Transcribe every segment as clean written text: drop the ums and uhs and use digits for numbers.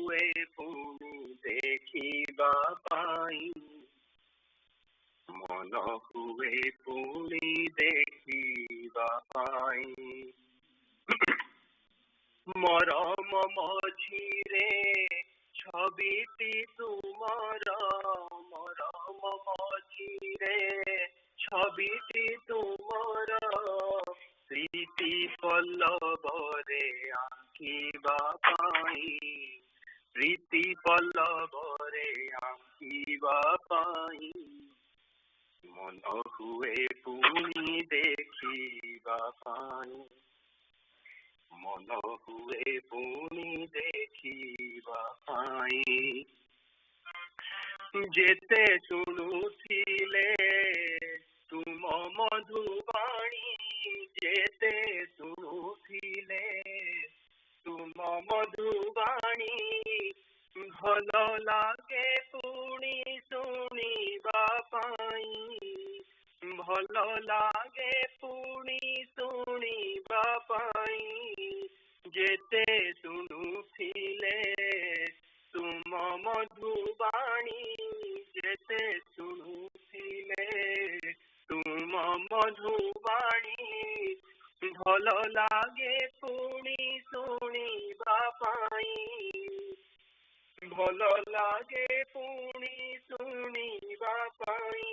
हुए पुणी देखिबा पाई, मन हुए पुणी देखिबा पाई। मरम मझिरे छबिटी तुमर, मरम मझिरे छबिटी तुमर, प्रीति पल्लवरे आंकिबा पाई, प्रीति पल्लवरे आंकिबा पाई। मन हुए पुणी देखिबा पाई, मन हुए पुणी देखिबा पाई। जेते शुणुथिले तुम मधुबाणी, जेते शुणुथिले तुम मधुबाणी, भल लागे पुणी शुणिबा पाई, भल लागे पुणी शुणिबा पाई। जेते शुणुथिले तुम मधुबाणी, जेते शुणुथिले तुम मधुबाणी, भल लागे पुणी शुणिबा पाई, भल लागे पुणी शुणिबा पाई।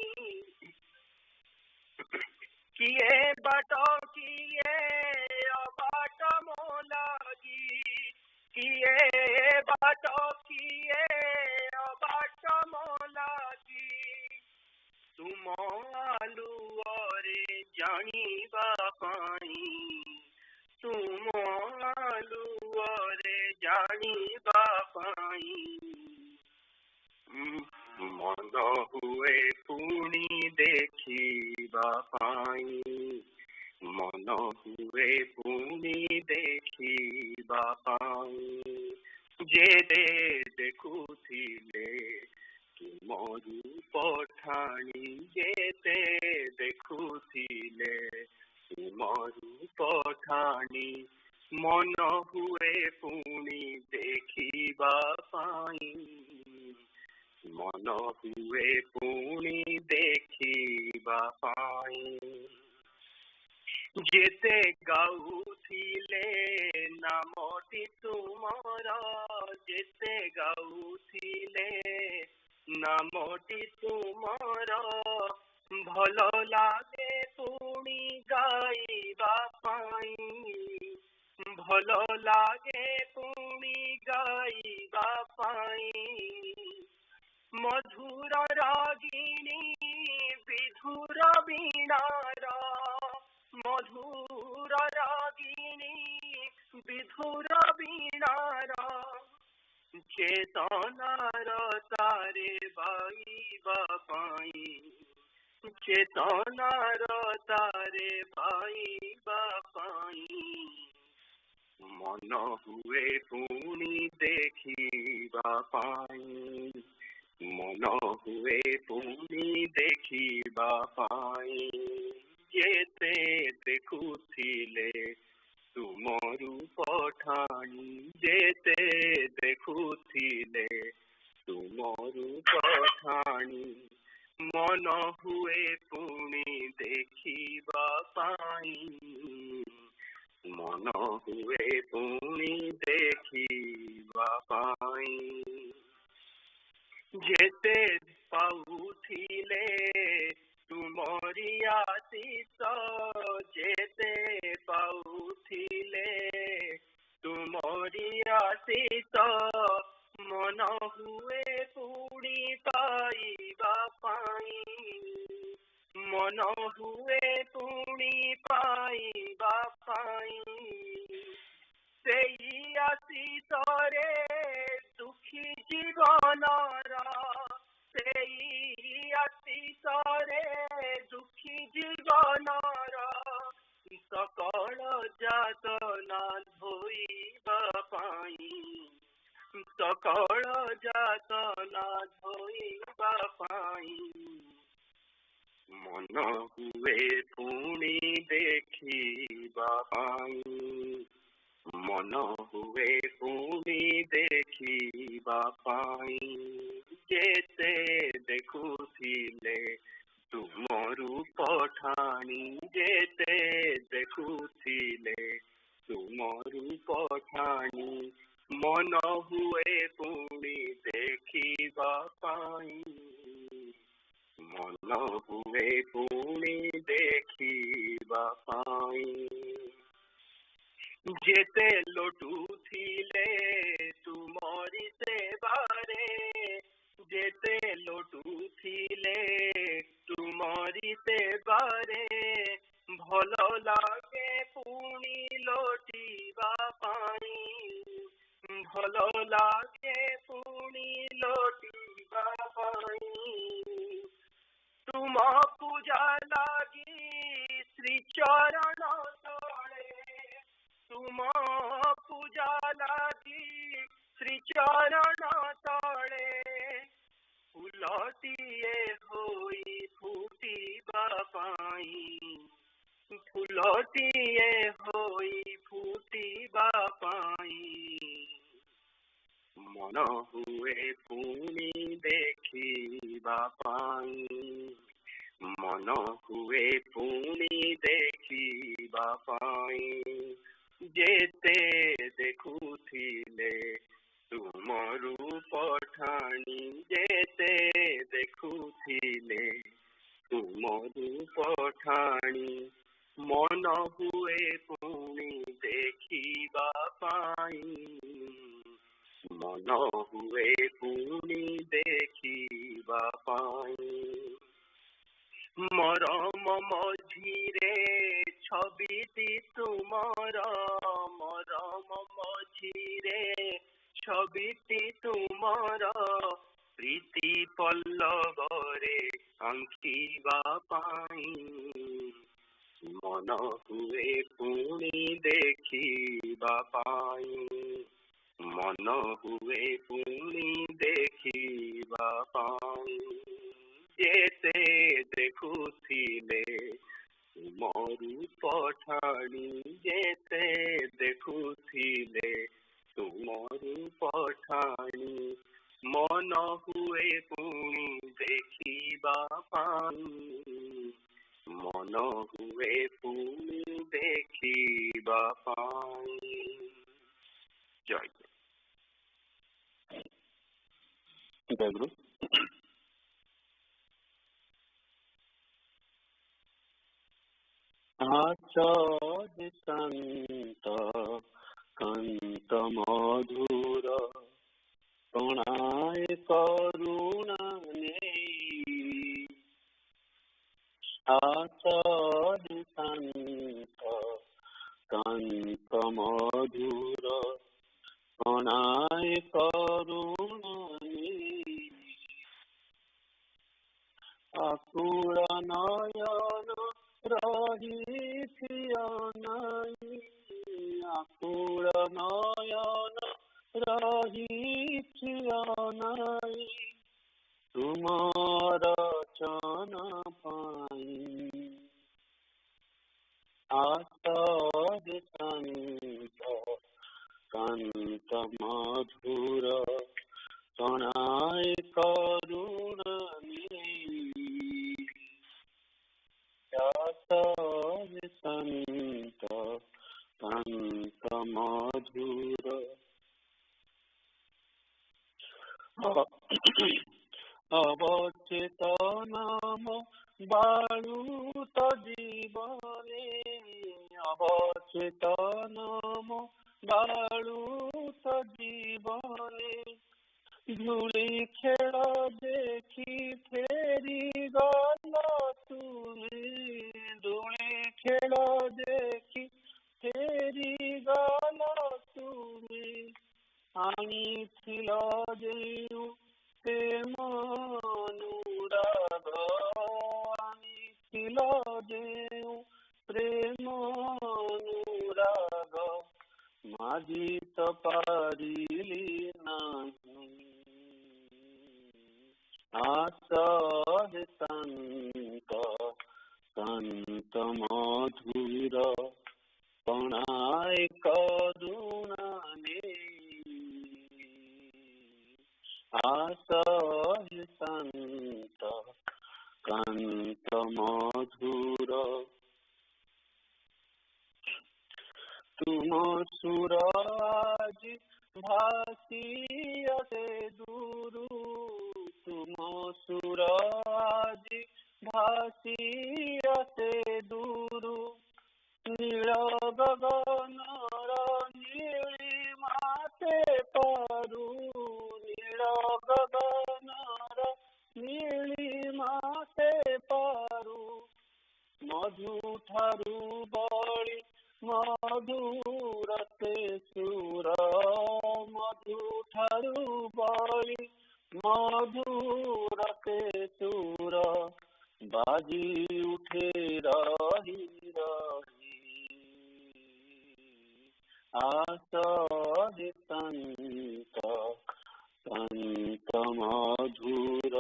किए बाट किए अबाट मो लागी, किए बाट किए अबाट मो लागी, तुम आलुअरे जानिबा पाई, तुम आलुअरे जानिबा पाई। मन हुए पुणी देखिबा पाई, मन हुए पुणी देखिबा पाई। जेते देखुथिले तुम रूप ठाणी, जेते देखुथिले तुम रूप ठाणी, मन हुए पुणी देखिबा पाई, मन हुए पुणी देखिबा पाई। जेते गाउथिले नामटी तुमर, जेते गाउथिले नामटी तुमर, भल लागे पुणी गाइबा पाई, भल लागे पुणी गाइबा पाई। मधुर रागिणी विधुर वीणार, मधुर रागिणी विधुर वीणार, चेतनार तारे बाइबा पाई, चेतनार तारे बाइबा पाई। मन हुए पुणी देखिबा पाई, मन हुए पुणी देखिबा पाई। जेते देखुथिले तुम रूप ठाणी, जेते देखुथिले तुम रूप ठाणी, मन हुए पुणी देखिबा पाई, मन हुए पुणी देखिबा पाई। जेते पाउथिले तुमरी आशीष, जेते पाउथिले तुमरी आशीष, मन हुए पुणी पाइबा पाई, मन हुए पुणी पाइबा पाई। सेई आशीष रे दुखी जीवनर, सेई आशीष रे दुखी जीवनर, सकल जातना धोइबा पाई, सकल जातना धोइबा पाई। मन हुए पुणी देखिबा पाई, मन हुए पुणी देखिबा पाई जेते देखुथिले तुम रूप ठाणी जेते देखुथिले तुम रूप ठाणी मन हुए पुणी देखिबा पाई मन हुए पुणी देखिबा पाई जेते लोटुथिले तुमरी सेवारे जेते लोटुथिले तुमरी सेवारे भल लागे पुणी लोटिबा पाई भल लागे पुणी लोटिबा पाई तुम पूजा लागी श्री चरण तले तुम पूजा लागी श्री चरण तले फूलटिए होई फुटिबा पाई फूलटिए होई फुटिबा पाई मन हुए पुणी देखिबा पाई मन हुए पुणी देखिबा पाई जेते देखुथिले तुम रूप ठाणी जेते देखुथिले तुम रूप ठाणी मन हुए पुणी देखिबा पाई मन हुए पुणी देखिबा पाई मरम मझिरे छबिटी तुमर मरम मझिरे छबिटी तुमर प्रीति पल्लवरे अंकिबा पाई मन हुए पुणी देखिबा पाई मन हुए पुणी देखिबा पाई जेते देखुथिले तुम रूप ठाणी जेते देखुथिले तुम रूप ठाणी मन हुए पुणी देखिबा पाई मन हुए पुणी देखिबा पाई जय गुरु आचार्य संत कंत मधुर प्रणाय करुणा नेई आचार्य संत कंत मधुर प्रणाय करुणा नेई आकुल नयन रही आकुल नयन रही तुमार चन पाई आचार्य संत कंत मधुर प्रणाय करुणा आचार्य संत कंत मधुर अवचेतनम बालुत जीवने अवचेतनम बालुत जीवने धूली खेल देखी फेरी गल तुमे धूली खेल देखी फेरी गल तुमे आनिथिल जेउ प्रेम अनुराग आनिथिल जेउ प्रेम अनुराग माझी तो पारिली नाही आचार्य संत कंत मधुर प्रणाय करुणा नेई आसहि संत कंत मधुर। तुम सूरज भासियते दूर, तुम सूरज भासियते दूर। नील गगनर नीलिमाते पारु, नील गगनर नीलिमाते पारु। मधु ठारु बळी मधुरते सुर, मधु ठारु बळी मधुरते सुर। बाजी उठे रही रही आसहि संत संत मधुर।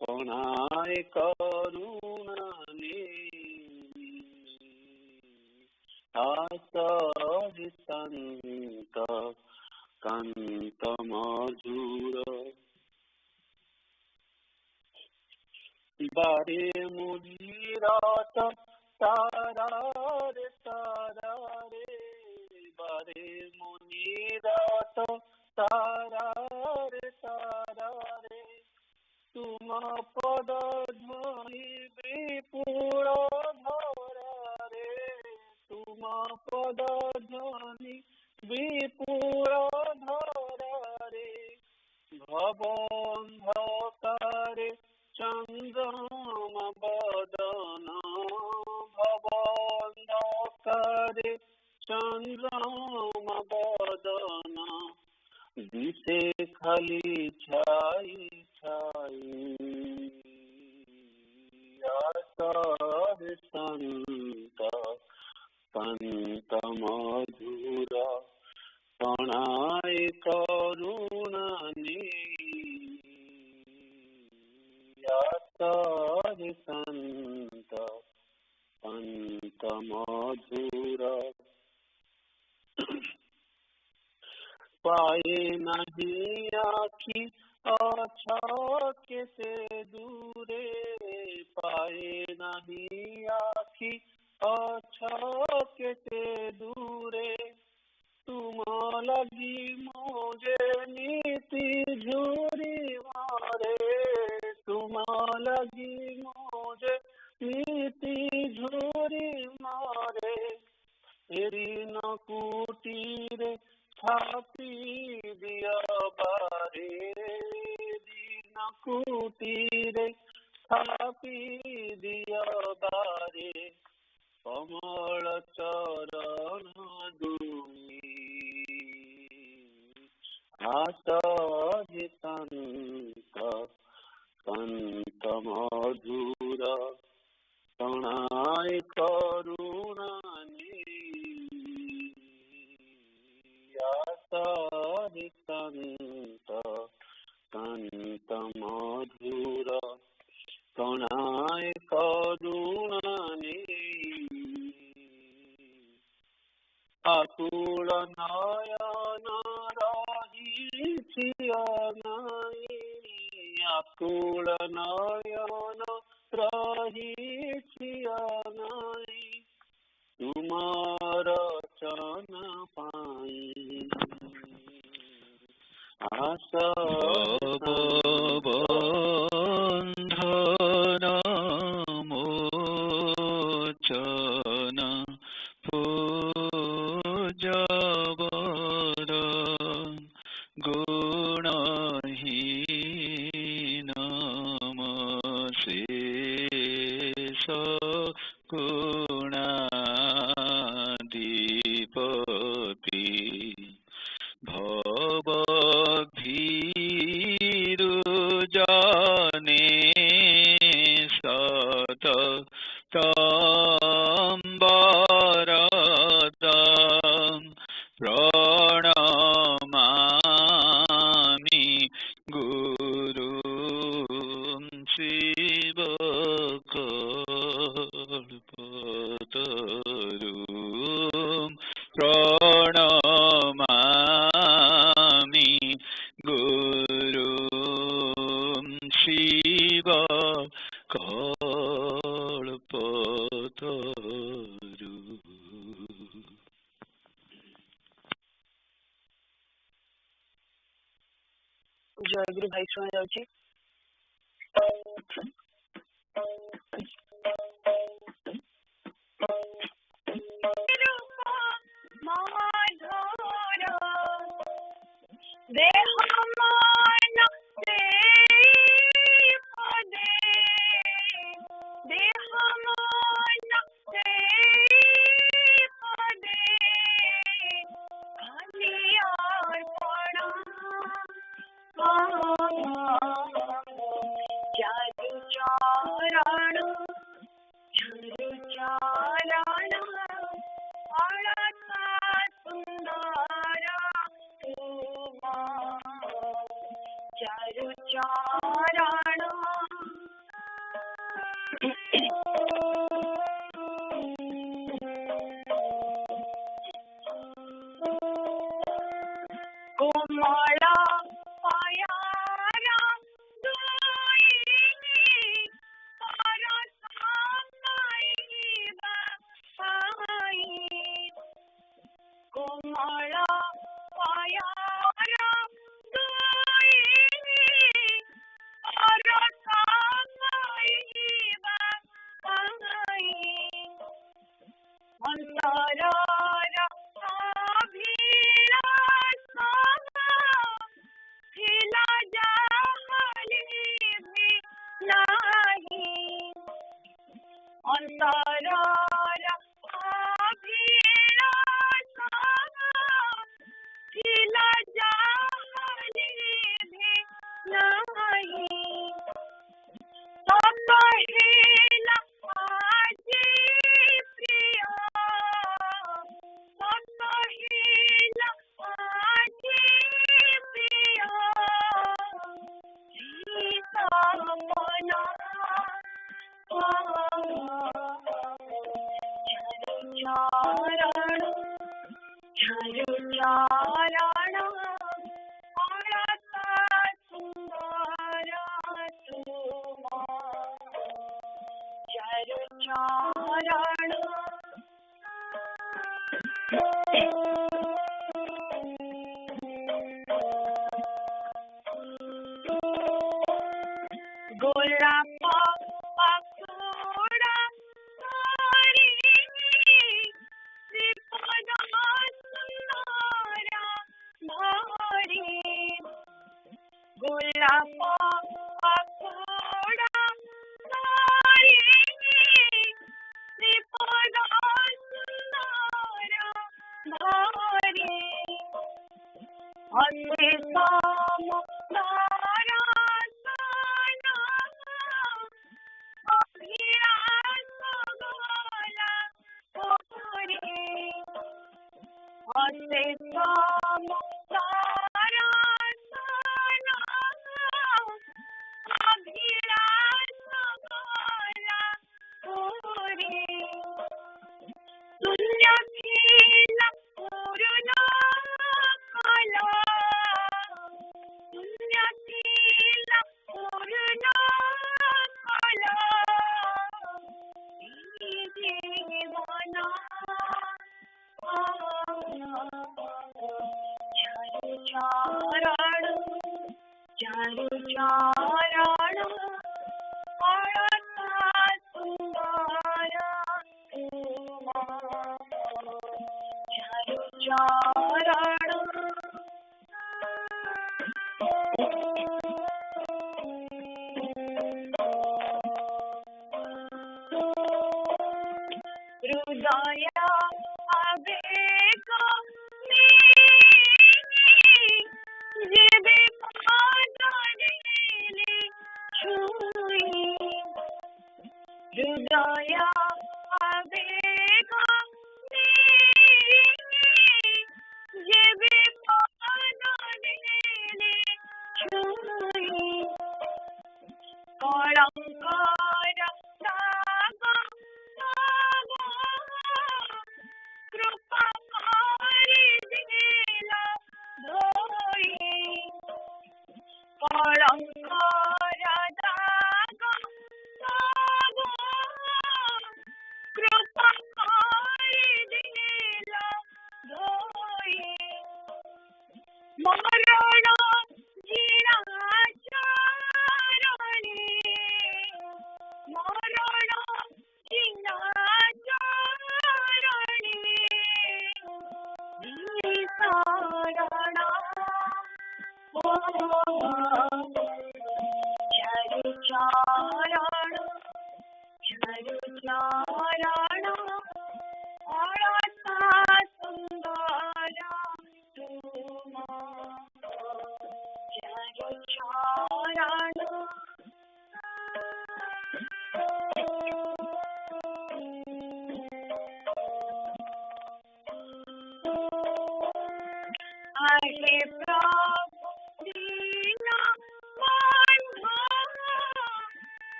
पणाय करुणा नेमी आसहि संत संत मधुर। बारे मुनिरात तारा रे तारा रे, बारे मुनिरात तारा रे तारा रे। तुम पद ध्वनि विपुल धरा रे, तुम पद ध्वनि विपुल धरा रे। भवन्धकारे चन्द्रमा बदन, भवन्धकारे चन्द्रमा बदन। दिसे खाली छाई छाई आसहि संत संत मधुर। पणाय करुणा नेमी आसहि संत संत मधुर। पाए नहीं आखि अछके से दूरे, पाए नहीं आखि अछके से दूरे। तुम लगी मुझे नीति झूरी मारे, तुम लगी मुझे नीति झूरी मारे। तेरी न कुटीर छापी दिया बारे, दीन कुटीर छापी दिया बारे। कमल चरण दुनी आसहि संत संत मधुर। पणाय करुणा नेमी आसहि संत संत मधुर। पणाय करुणा नेमी आकुल नयन रहिछि अनाई, आकुल नयन रहिछि अनाई। तुमार चरण पाई भवबन्धन मोचन पूजवर। गुणहीनमशेष गुणाधिपति। भवभीरुजाने सत तम्बरदं प्रणमामि। ଜୟଗୁରୁ ଭାଇ ଶୁଣା ଯାଉଛି?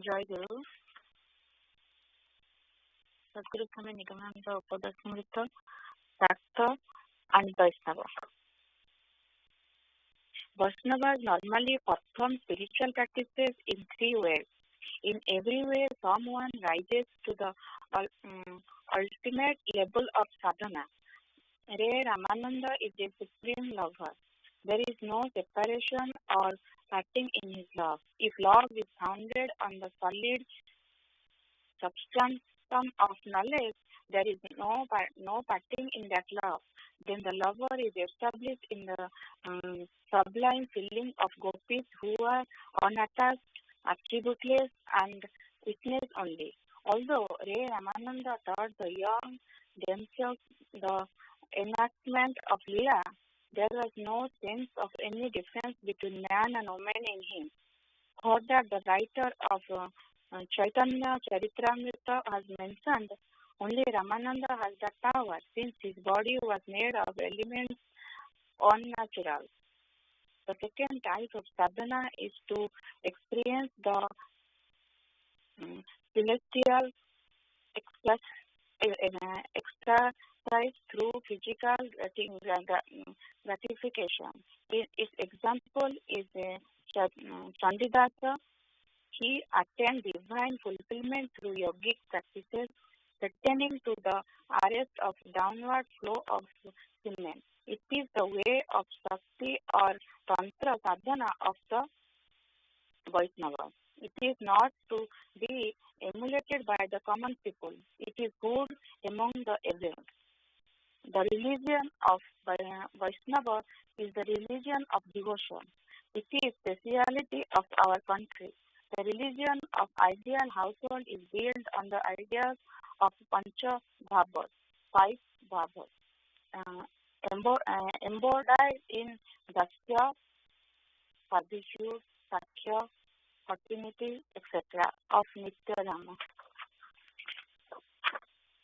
Joy Guru, Sadguru Swami Nigamananda Upadasmrita, Sakta and Vaishnava. Vaishnavas normally perform spiritual practices in three ways. In every way, someone rises to the ultimate level of sadhana. Ray Ramananda is a supreme lover. There is no separation or parting in his love. If love is founded on the solid substance of knowledge, there is no parting in that love. Then the lover is established in the sublime feeling of gopis who are unattached, attributeless, and witness only. Although Ray Ramananda taught the young themselves the enactment of Leela, there was no sense of any difference between man and woman in him. Further, the writer of Chaitanya Charitamrita has mentioned only Ramananda has that power, since his body was made of elements unnatural. The second type of sadhana is to experience the celestial exercise through physical gratification. Its example is Chandidasa. He attained divine fulfillment through yogic practices pertaining to the arrest of downward flow of semen. It is the way of Shakti or Tantra sadhana of the Vaishnava. It is not to be emulated by the common people. It is good among the adults. The religion of Vaishnava is the religion of devotion. It is the speciality of our country. The religion of ideal household is built on the ideas of Pancha Bhavas, 5 Bhavas, embodied in Dasya, servitude, sakhya, fertility, etc. of Nitya Dhamma.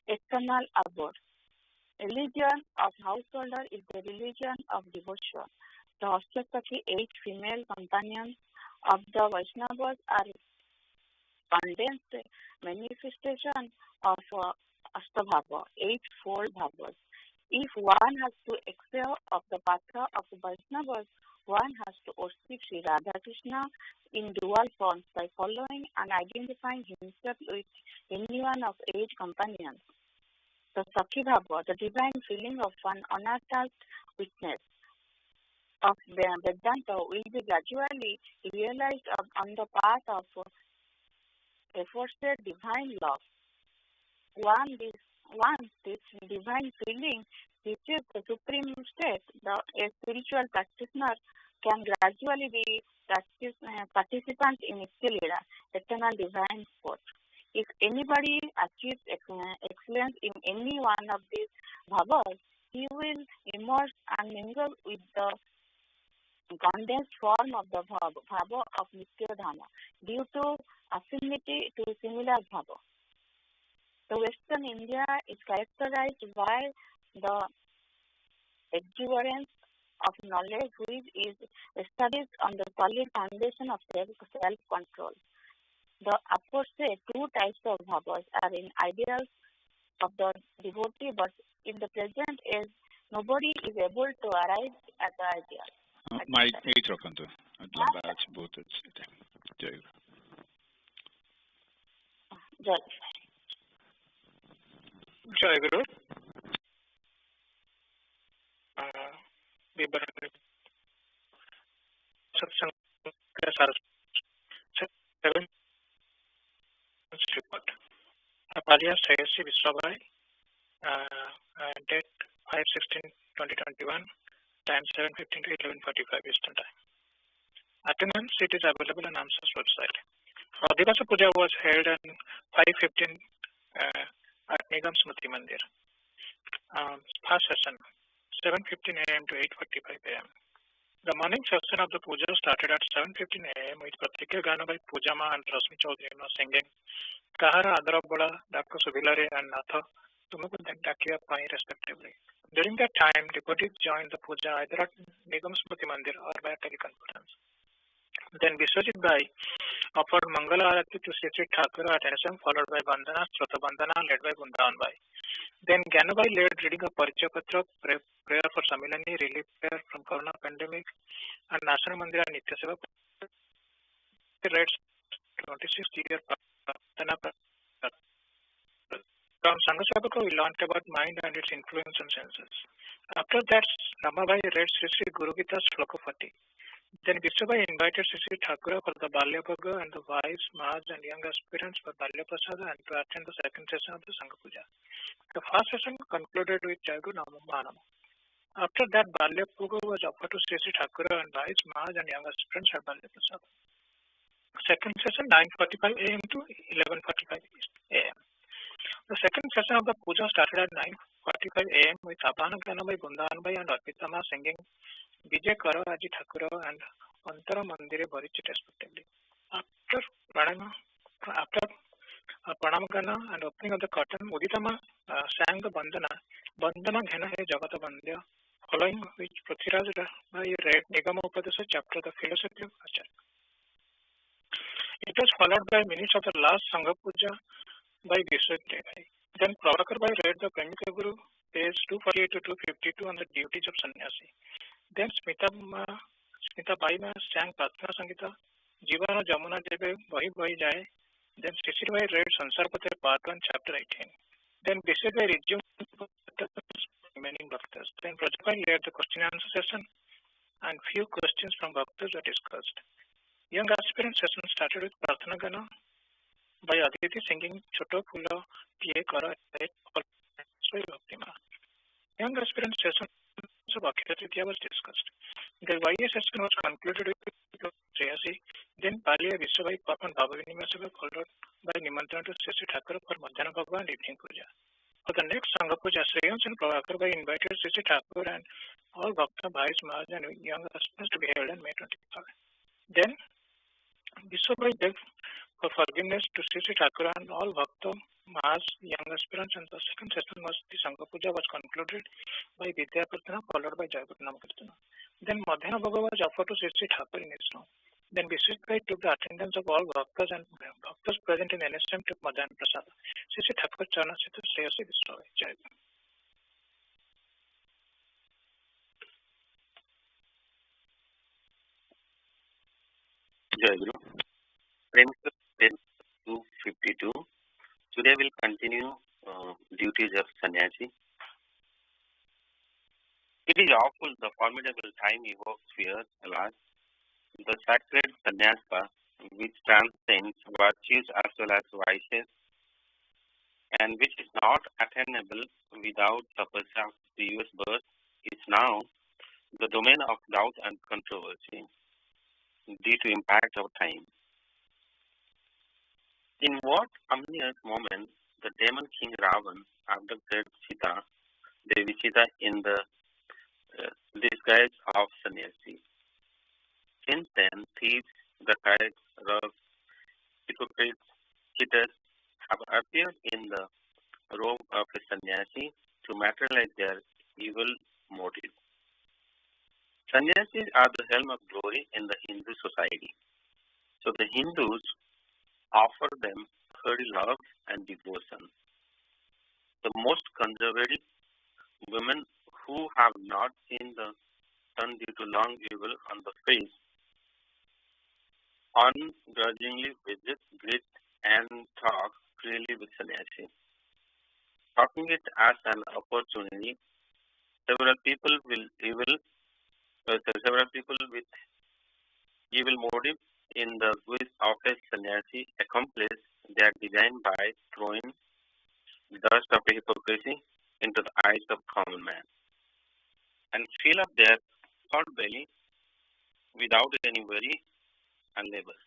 External abode. Religion of householder is the religion of devotion. The Ashtapadi 8 female companions of the Vaishnavas are condensed manifestation of Ashtabhava, eightfold bhavas. If one has to excel of the path of Vaishnavas, one has to worship Sri Radha Krishna in dual forms by following and identifying himself with any one of 8 companions. The Sakhi Bhava, the divine feeling of an unattached witness of Vedanta, will be gradually realized on the path of aforesaid divine love. Once this divine feeling reaches the supreme state, a spiritual practitioner can gradually be participant in Nitya eternal divine sport. If anybody achieves excellence in any one of these bhavas, he will emerge and mingle with the condensed form of the bhava of Nitya Dhamma due to affinity to similar bhava. The Western India is characterized by the exuberance of knowledge which is established on the solid foundation of self-control. The aforesaid 2 types of bhavas are in ideals of the devotee, but in the present age, nobody is able to arrive at the ideal. Mic రకంతో అట్లా batch పోతుంది. జై Jai. Jai Guru. Satsanga Saraswata report. Apalia Sayasi Viswabhai, date 5/16/2021, time 7:15 to 11:45 Eastern Time. Attendance seat is available on AMSAS website. Adhivasa Puja was held on 5:15 at Nigam Smriti Mandir. First session, 7:15 a.m. to 8:45 a.m. The morning session of the puja started at 7:15 a.m. with Pratikya Gana by Pujama and Rasmi Chaudhary singing Kahara Adarabala, Daka Subilare and Natha, Tumuku Dakia Pai respectively. During that time, devotees joined the puja either at Nigam Smriti Mandir or by teleconference. Then Biswajit Bhai offered Mangala Arati to Sri Thakur at NSM, followed by Vandana, Strata Vandana led by Bundan Bhai. Then Gyanabai led reading a Parichaya Patra, prayer for Samilani, relief prayer from Corona pandemic, and Asana Mandira Nitya Seva read 26th year from Sangasabaka we learned about mind and its influence on senses. After that, Ramabai read Sri Sri Guru Gita Shlokapati. Then Vishwabai invited Sri Thakura for the Balya Bhaga and the wives, Mahas and young aspirants for Balya Prasada and to attend the second session of the Sangha Puja. The first session concluded with Jaigur Namanam. After that, Balya Bhaga was offered to Sri Thakura and wives, Mahas and young aspirants at Balya Prasada. Second session 9:45 a.m. to 11:45 a.m. The second session of the puja started at 9:45 a.m. with Abhana Ganabai, Bundanbai and Arpitama singing Vijay Karo Aji Thakura and Antara Mandire Barichit respectively. After Pranamagana and opening of the curtain, Uditama sang the Bandana Ghena He Jagata Bandya, following which Prithviraj read Nigama Upadesa chapter The Philosophy of Acharya. It was followed by minutes of the last Sangha Puja by Vishwajit. Then Prabhakar Bhai read the Premika Guru, page 248 to 252 on the duties of sannyasi. Then Smita Bai sang Pratna Sangita, Jivana Jamuna Debe, Bahi Bahi Jai. Then Shishir Bhai read Sansar Patre Part 1, Chapter 18. Then Bishir Bhai resumed remaining bhaktas. Then Prajak Bhai led the question and answer session and few questions from bhaktas were discussed. Young aspirant session started with Prarthana Gana by Aditi singing Choto Pula Piye Kara Bhaktima. Young aspirant session of Akhila Tritiya was discussed. The YA session was concluded with Reyasi, then Paliya Vishwabai and Bhabavinima Seva followed by Nimantran to Sri Thakur for Madhyana Bhagwan and Evening Puja. For the next Sangha Puja, Sriyans and Prabhakar Bhai invited Sri Thakur and all Bhakta Bhais, Mahas and young aspirants to be held on May 25. Then Vishwabai begged for forgiveness to Sri Sri Thakur and all Bhakta, Mahas, young aspirants, and the second session was the Sangha Puja was concluded by Vidya Kirtana followed by Jayapur Nama Kirtana. Then Madhyana Bhava was offered to Sri Sri Thakur in his room. Then Vishwabai took the attendance of all Bhaktas and Bhaktas present in NSM took Madhyana Prasada. Sri Sri Thakur Charana Sita Shreyasi Vishwabai. Jayapur. Jai Guru. Friends, 252. Today we'll continue duties of sannyasi. It is awful the formidable time evokes fear, alas. The sacred sannyasa, which transcends virtues as well as vices, and which is not attainable without tapasya of previous birth, is now the domain of doubt and controversy due to impact of time. In what ominous moment the demon king Ravan abducted Sita, Devi Sita, in the disguise of sannyasi. Since then, thieves, dacoits, rogues, hypocrites, cheaters have appeared in the robe of a sannyasi to materialize their evil motives. Sannyasis are the helm of glory in the Hindu society. So the Hindus offer them hearty love and devotion. The most conservative women who have not seen the sun due to long evil on the face ungrudgingly visit, greet, and talk freely with sannyasi. Talking it as an opportunity, several people with evil motive in the guise of a sannyasi accomplish their design by throwing dust of hypocrisy into the eyes of common man and fill up their hot belly without any worry and labor.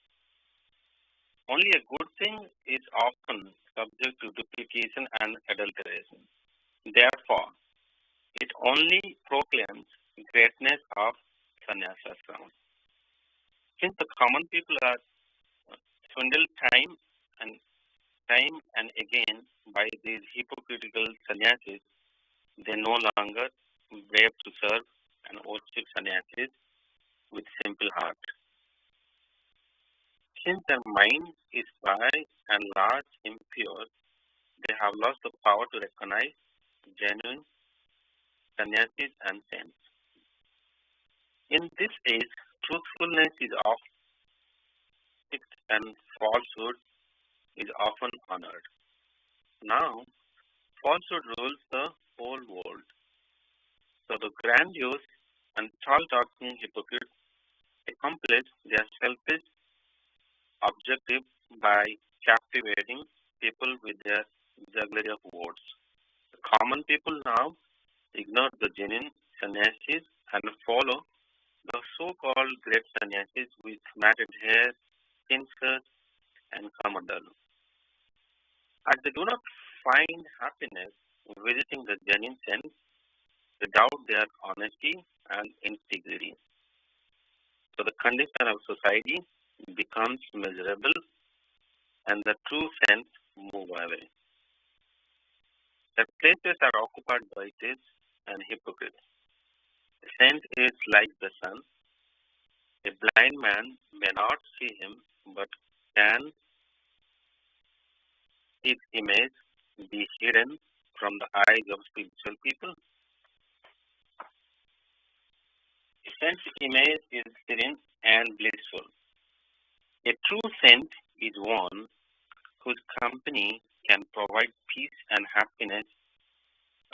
Only a good thing is often subject to duplication and adulteration. Therefore, it only proclaims greatness of sannyasa ashram. Since the common people are swindled time and again by these hypocritical sannyasis, they no longer brave to serve and worship sannyasis with simple heart. Since their mind is by and large impure, they have lost the power to recognize genuine sannyasis and saints. In this age, truthfulness is oft fixed and falsehood is often honored. Now, falsehood rules the whole world. So the grandiose and tall-talking hypocrites accomplish their selfish objective by captivating people with their jugglery of words. The common people now ignore the genuine sannyasis and follow the so-called great sannyasis with matted hair, thin skirts, and kamandal. As they do not find happiness visiting the genuine saints, they doubt their honesty and integrity. So the condition of society becomes miserable and the true saints move away. The places are occupied by thieves and hypocrites. The saint is like the sun. A blind man may not see him, but can his image be hidden from the eyes of spiritual people? A saint's image is serene and blissful. A true saint is one whose company can provide peace and happiness,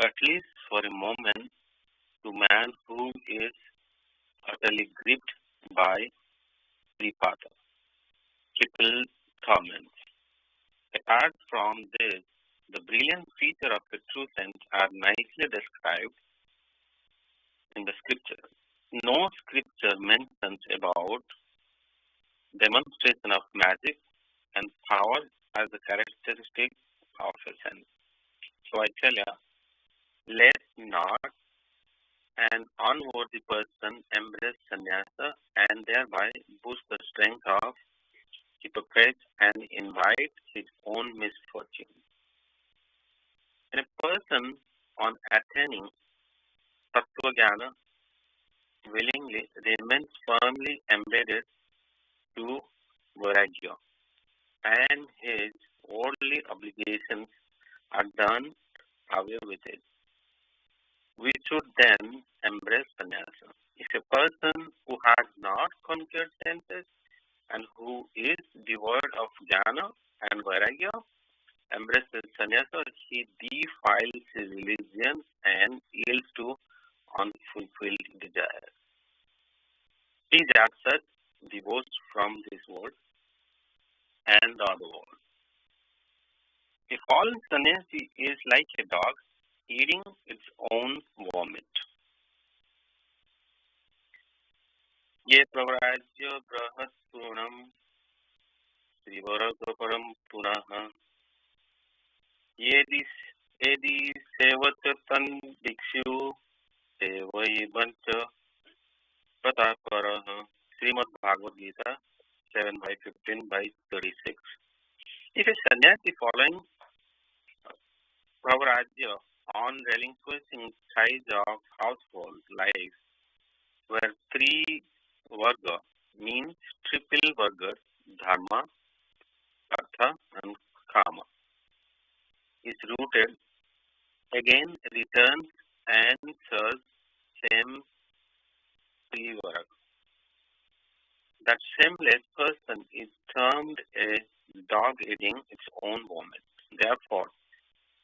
at least for a moment, to man who is utterly gripped by Tripata, triple torments. Apart from this, the brilliant feature of the true saint are nicely described in the scripture. No scripture mentions about demonstration of magic and power as a characteristic of a saint. So I tell you, let's not an unworthy person embrace sannyasa and thereby boost the strength of hypocrites and invite his own misfortune. When a person on attaining Tattva-jnana willingly remains firmly embedded to Vairagya and his worldly obligations are done away with it, we should then embrace sannyasa. If a person who has not conquered senses and who is devoid of jnana and vairagya embraces sannyasa, he defiles his religion and yields to unfulfilled desires. He is as such divorced from this world and the other world. A fallen sannyasi is like a dog eating its own vomit. Ye pravrajya brahaspunam srivaragaparam punaha yedi sevatan dikshu sevai bancha pataparaha. Srimad Bhagavad Gita 7/15/36. If a sannyasi following pravrajya on relinquishing ties of household life, where three varga means triple varga, dharma, artha, and kama, is rooted, again returns and serves same three varga. That shameless person is termed a dog eating its own vomit. Therefore,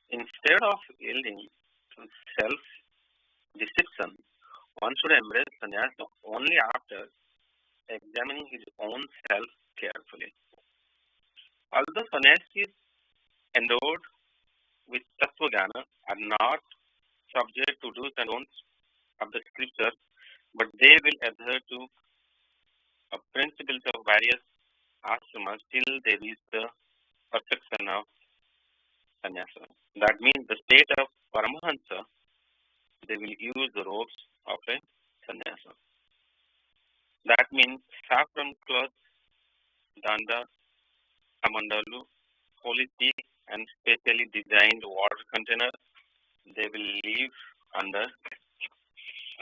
instead of yielding to self-deception, one should embrace sannyasa only after examining his own self carefully. Although sannyasis endowed with tattva-jnana are not subject to do's and don'ts of the scriptures, but they will adhere to principles of various ashramas till they reach the perfection of sannyasa. That means the state of paramahansa, they will use the robes of a sannyasa. That means saffron cloth, danda, kamandalu, holy tea, and specially designed water container. They will live under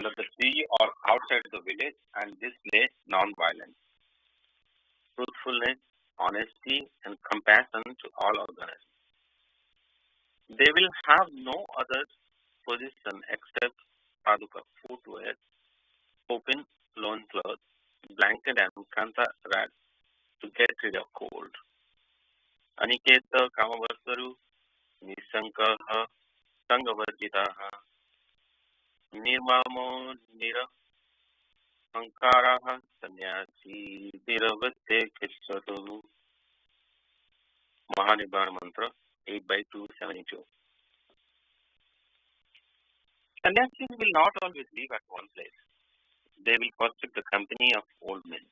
the tree or outside the village and display non-violence, truthfulness, honesty, and compassion to all organisms. They will have no other position except paduka, footwear, open loin cloth, blanket, and kanta rag to get rid of cold. Aniketa kamavarsaru nisankaha sangavarjitaha nirmamo nira ankaraha sannyasi niravate kishatu. Mahanibhana Mantra 8/272. Sannyasis will not always live at one place. They will forsake the company of old men,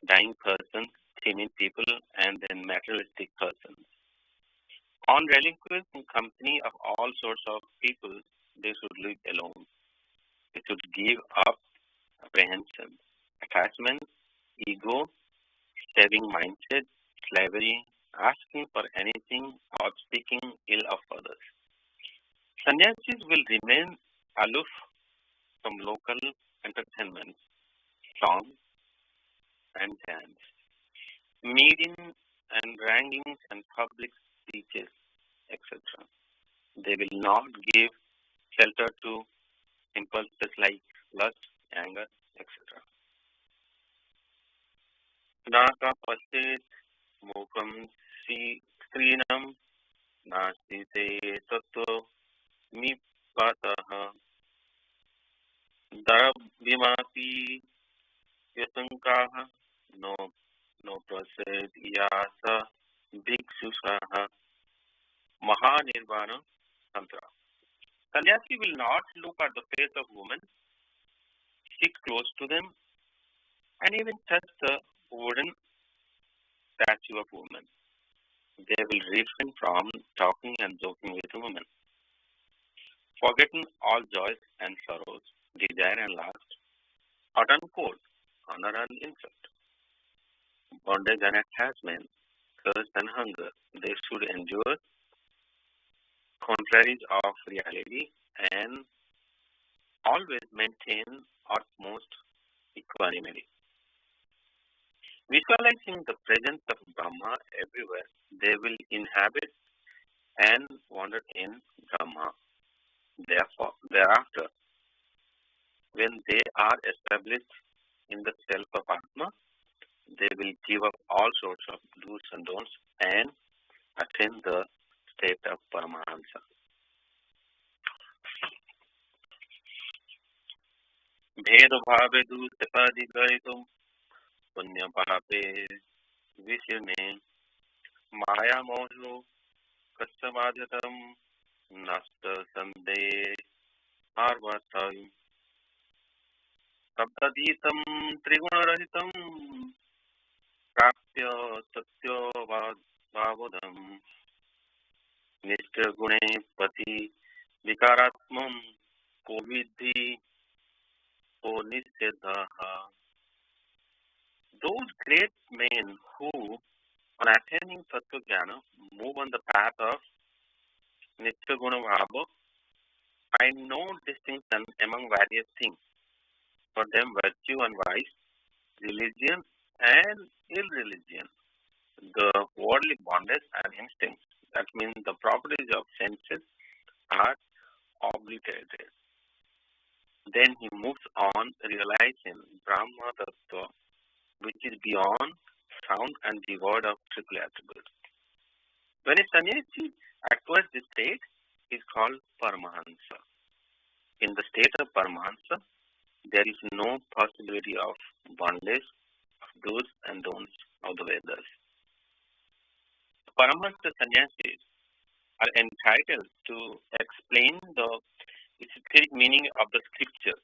dying persons, timid people, and then materialistic persons. On relinquishing company of all sorts of people, they should live alone. They should give up apprehension, attachment, ego, saving mindset, slavery, asking for anything, or speaking ill of others. Sannyasis will remain aloof from local entertainments, songs, and chants, meetings and wranglings and public speeches, etc. They will not give shelter to impulses like lust, anger, etc. Naka pasit mukam strinam nasti te tattva mipataha darabhimapi yasankaha no prasid yasa bhiksusaha. Mahanirvana Tantra. Sannyasi will not look at the face of women, sit close to them, and even touch the wooden statue of women. They will refrain from talking and joking with women. forgetting all joys and sorrows, desire and lust, hot and cold, honor and insult, bondage and attachment, thirst and hunger. They should endure contraries of reality and always maintain utmost equanimity. Visualizing the presence of Brahma everywhere, they will inhabit and wander in Brahma. Therefore, thereafter, when they are established in the self of Atma, they will give up all sorts of do's and don'ts and attain the state of Paramahansa. Bheda bhave dustapadi garitum punya pape vishune maya mohu kasavadhatam nasta sande arvatam sabdaditam triguna प्राप्य सत्यो भावोदम निष्ठ गुणे पति विकारात्मम को विद्धि को निषेधः. Those great men who, on attaining Sattva Jnana, move on the path of Nitya Guna Bhava, find no distinction among various things. For them, virtue and vice, religion and irreligion, the worldly bondage and instincts, that means the properties of senses, are obliterated. Then he moves on realizing Brahma Tattva, which is beyond sound and devoid of triple attributes. When a sannyasi acquires this state, he is called Paramahansa. In the state of Paramahansa, there is no possibility of bondage, do's and don'ts of the Vedas. Paramahansa sannyasis are entitled to explain the esoteric meaning of the scripture.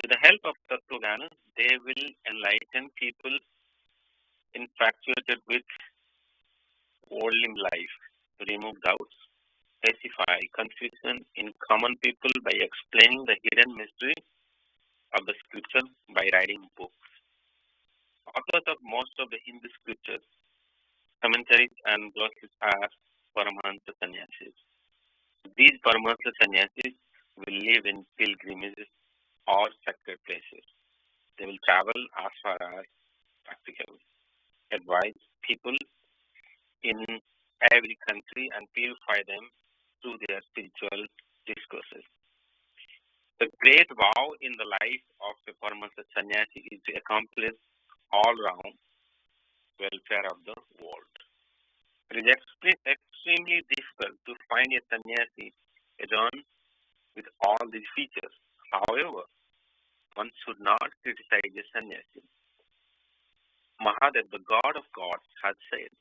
With the help of Tattvajnana, they will enlighten people infatuated with worldly life, remove doubts, pacify confusion in common people by explaining the hidden mystery of the scripture by writing books. Authors of most of the Hindu scriptures, commentaries and glosses are Paramahansa sannyasis. These Paramahansa sannyasis will live in pilgrimages or sacred places. They will travel as far as practical, advise people in every country and purify them through their spiritual discourses. The great vow in the life of a Paramahansa sannyasi is to accomplish all-round welfare of the world. It is extremely difficult to find a sannyasi adorned with all these features. However, one should not criticize a sannyasi. Mahadev, the God of gods, has said,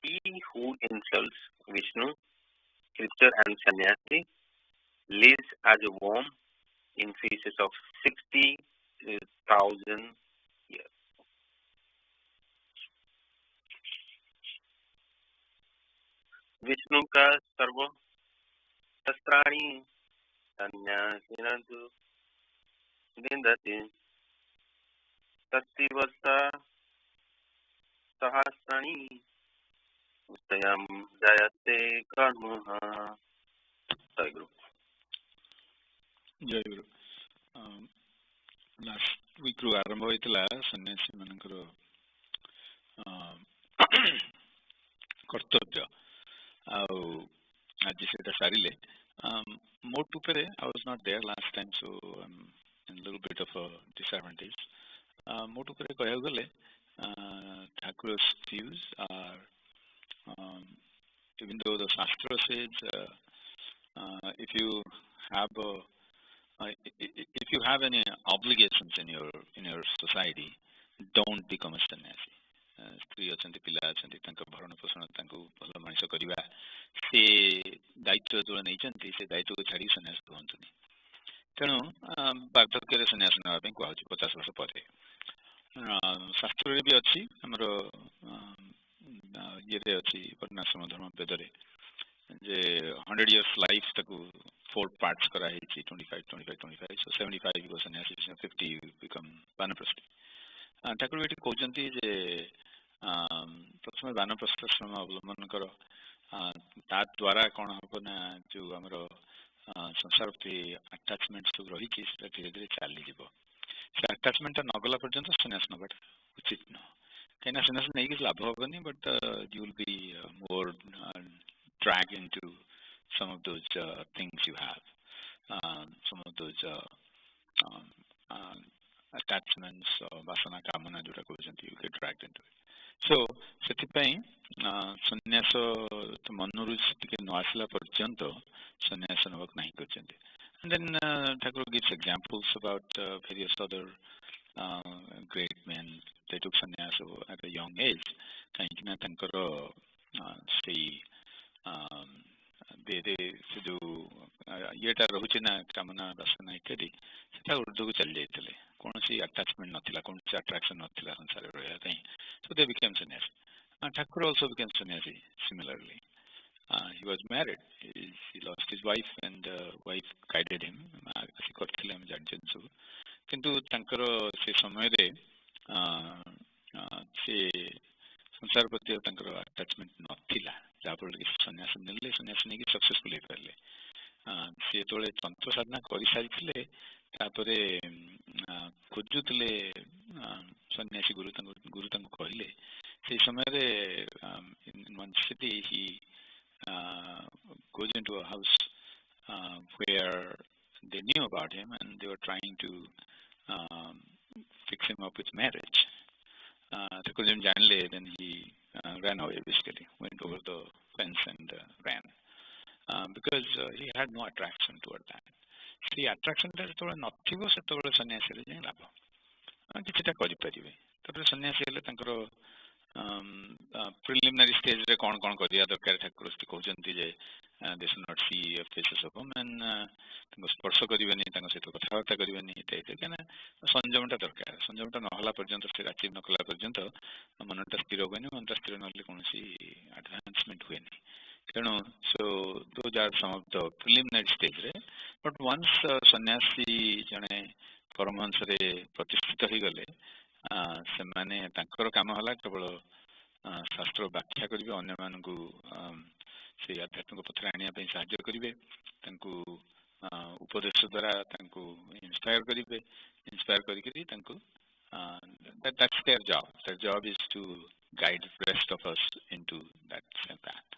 "He who insults Vishnu, scripture and sannyasi lives as a worm in phases of 60,000 years." Vishnu का सर्व शस्त्राणि सन्यासिनन्तु निन्दति तस्तिवर्ष सहस्राणि स्वयं जयते कर्मः. जय गुरु. जय गुरु. Last week रू आरंभ होइतला सन्यासी मानकर कर्तव्य आज से सारे मोट उपरे I was not there last time, so I'm in a little bit of a disadvantage. मोट उपरे कहया गले Thakur's views are, even though the Shastra says if you have any obligations in your society, don't become a sannyasi. स्त्री अच्छा पिला अच्छा भरण पोषण भल मनीष करवा से दायित्व जो नहीं से दायित्व को छाड़ी सन्यास कहतुनि. तेणु वार्धक्य सन्यास नापी कहु 50 वर्ष पर. शास्त्र भी अच्छी आमर ये अच्छी वर्णाश्रम धर्म वेदरे जे 100 years life ताकू 4 parts करा है 25 25 25 so 75 goes sannyasi 50 become vanaprastha Thakur बेटी कहते जे प्रथम वानप्रस्थाश्रम अवलंबन कर द्वारा कौन हम ना जो आमर संसार प्रति आटाचमेंट सब रही धीरे धीरे चली से आटाचमेंट नगला पर्यंत सन्यास नबाटा उचित न कहीं सन्यास नहीं कि लाभ हेनी but you will be more dragged into some of those things you have, some of those attachments, vasana kamana jota kohushanti, you get dragged into it. So sethipai sannyas to manuru tike no asila paryanto sannyas nabak nahi kohushanti. And then Thakur gives examples about various other great men. They took sannyas at a young age kahinki na tankara stay से जो येटा रोचे ना कामना वासना इत्यादि सेटा ऊर्ध्व को चल जाते कौन सी अटैचमेंट नथिला कौन सी अट्रैक्शन नथिला संसार रहा था so they became sannyasi. Thakur also became sannyasi similarly. He was married, he lost his wife and wife guided him asi करथिले हम जानछन सब किंतु तंकर से समय रे से संसार प्रति अटैचमेंट नथिला जहाँफल कि सन्यास नेले सन्यास नहीं सक्सेसफुल हो पारे सी जो तंत्र साधना कर सारी खोजुले सन्यासी गुरु गुरु कहले से समय in one city he goes into a house where they knew about him and they were trying to fix him up with marriage. Then he ran away, basically went over the fence and ran because he had no attraction toward that. See, attraction जो नथिबो सेतबेले सन्यासी रे जे लाभ किछटा करि परिबे तबे सन्यासी हेले तंकर preliminary stage रे कोन कोन करिया दरकार ठाकुर कहउचंती जे they should not see faces of women तंग स्पर्श करिबेनी तंग सहित कथावार्ता करिबेनी इत्यादि केना संयमटा दरकार संयमटा नहला पर्यंत से अचीव नकला पर्यंत मनटा स्थिर होबेनी मनटा स्थिर नहले कोनसी एडवांसमेंट होएनी तेणु so those are some of the preliminary stage रे बट वंस सन्यासी जने परमहंस रे प्रतिष्ठित हो गले से माने तांकर काम हला केवल शास्त्र व्याख्या करिवे अन्य मानकु से आध्यात्मिक पथरे आनिया पे सहाय्य करिवे तांकु उपदेश द्वारा तांकु इंस्पायर करिवे inspire करिकरी तांकु that's their job is to guide the rest of us into that same path.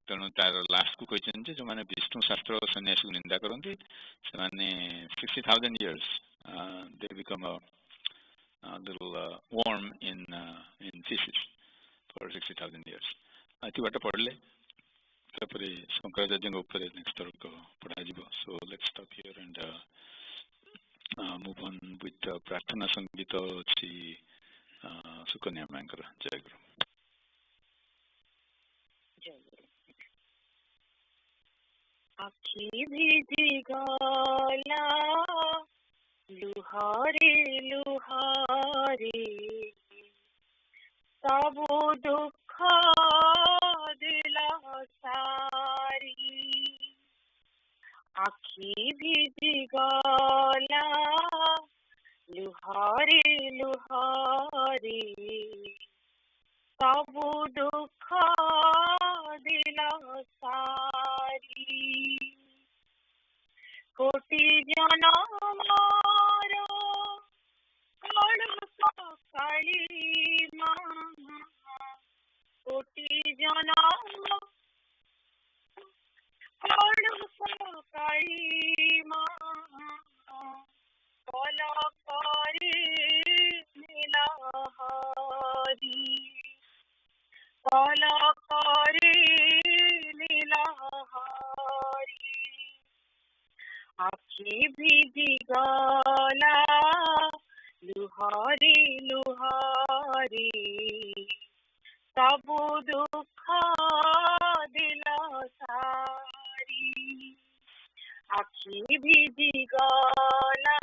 तेणु तार लास्ट को कहते जो मैंने विष्णु शास्त्र सन्यासी को निंदा करते से माने 60,000 years they become a little warm in feces for 60,000 years. आती बाटा पढ़ले तापरे शंकराचार्य के ऊपर नेक्स्ट तरह को पढ़ा जीवो. So let's stop here and move on with प्रार्थना संगीत श्री सुकन्या मैंकर. जय गुरु. आखी भीजी गला लुहारे लुहारे सब दुख दिला सारी आखी भीजी गला लुहारे लुहारे सब दुख दिला सारी कोटि जनमार काली माँ कोटि जनमार काली माँ कल करे नीलहरी कल करे नीलहरी आखी भीजी गला लुहारी लुहारी सब दुख दिला सारी आखी भीजी गला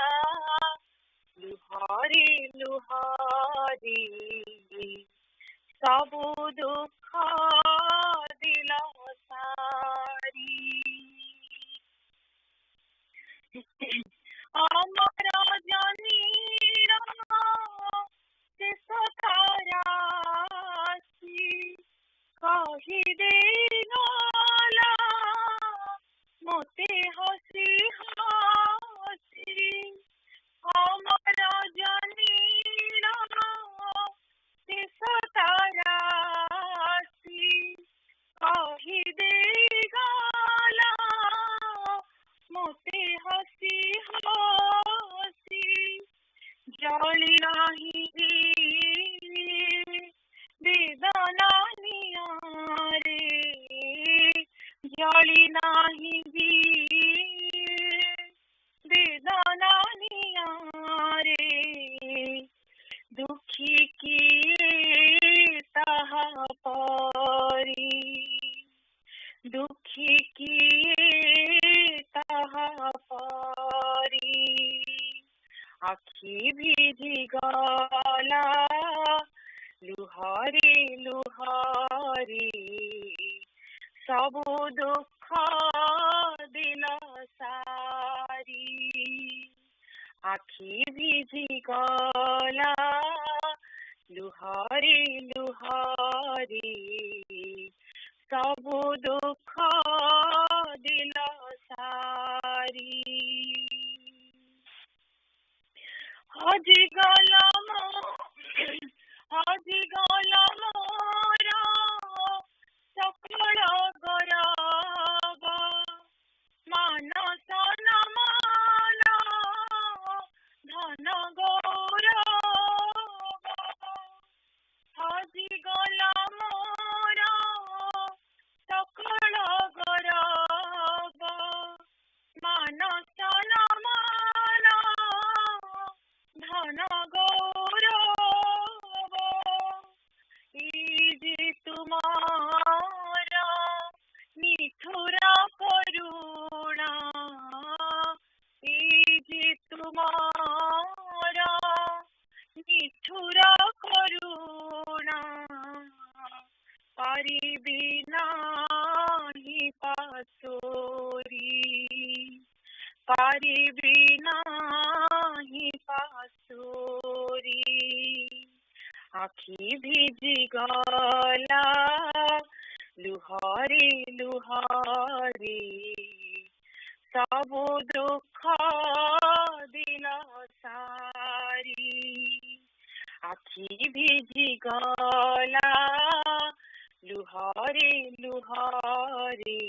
लुहारी लुहारी सब दुख दिला सारी अमर जनीर शेष तारासी कही दे गला मोते हसी हसी अमर जनीर शेष तारासी कही दे गला मोते हसी हसी जली नाही बेदना नियारे जली नाही बेदना नियारे दुखी किए ताहा परी दुखी किए ताहा परी आखि भिजी गला लुहारी लुहारी सबु दुख दिल सारी आखि भिजी गला लुहारी लुहारी सबु दुख दिल सारी हजी गला मोरा सकल गौरव मानस न मान धन गौरव हजी गला मोरा सकल गौरव मानस न मान धन गौरव इजी तुम्हारा निठुरा करुणा इजी तुम्हारा निठुरा करुणा परिबी नाही पासोरी परिबी नाही पासोरी आखि भिजी गला लुहारी लुहारी सबु दुख दिल सारी आखि भिजी गला लुहारी लुहारी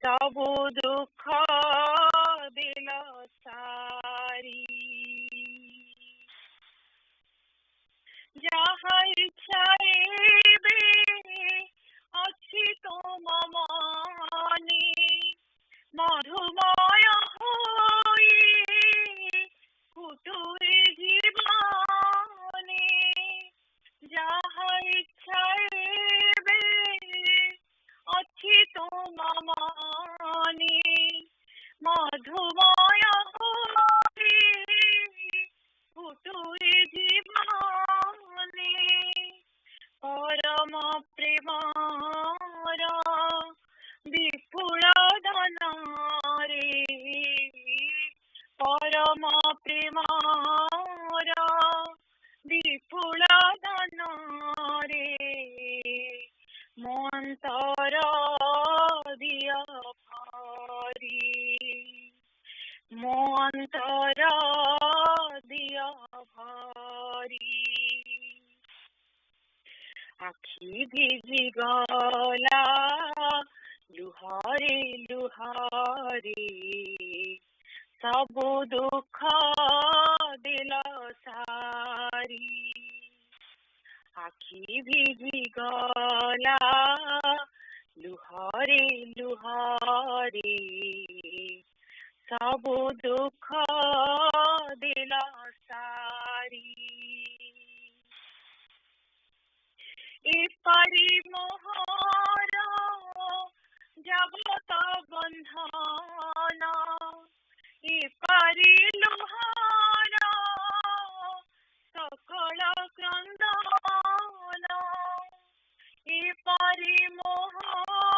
सबु दुख दिल सारी जहाँ इच्छाए बे अच्छी तुम मानी मधुमय होई कुटुरी जीवनी जहाँ इच्छाए बे अच्छी तुम मानी मधुमय होई कुटुरी जीवनी परम प्रेमर विपुल धन रे परम प्रेमर विपुल धन रे मंतर दिया भारी मंतर दिया भारी आखि भिजी गला लुहारी लुहारी सबु दुख दिल सारी आखि भिजी गला लुहारी लुहारी सबु दुख दिल सारी इपरी मोहर जगत बंधन इपरी लुहार सकल क्रंदन इपरी मोहर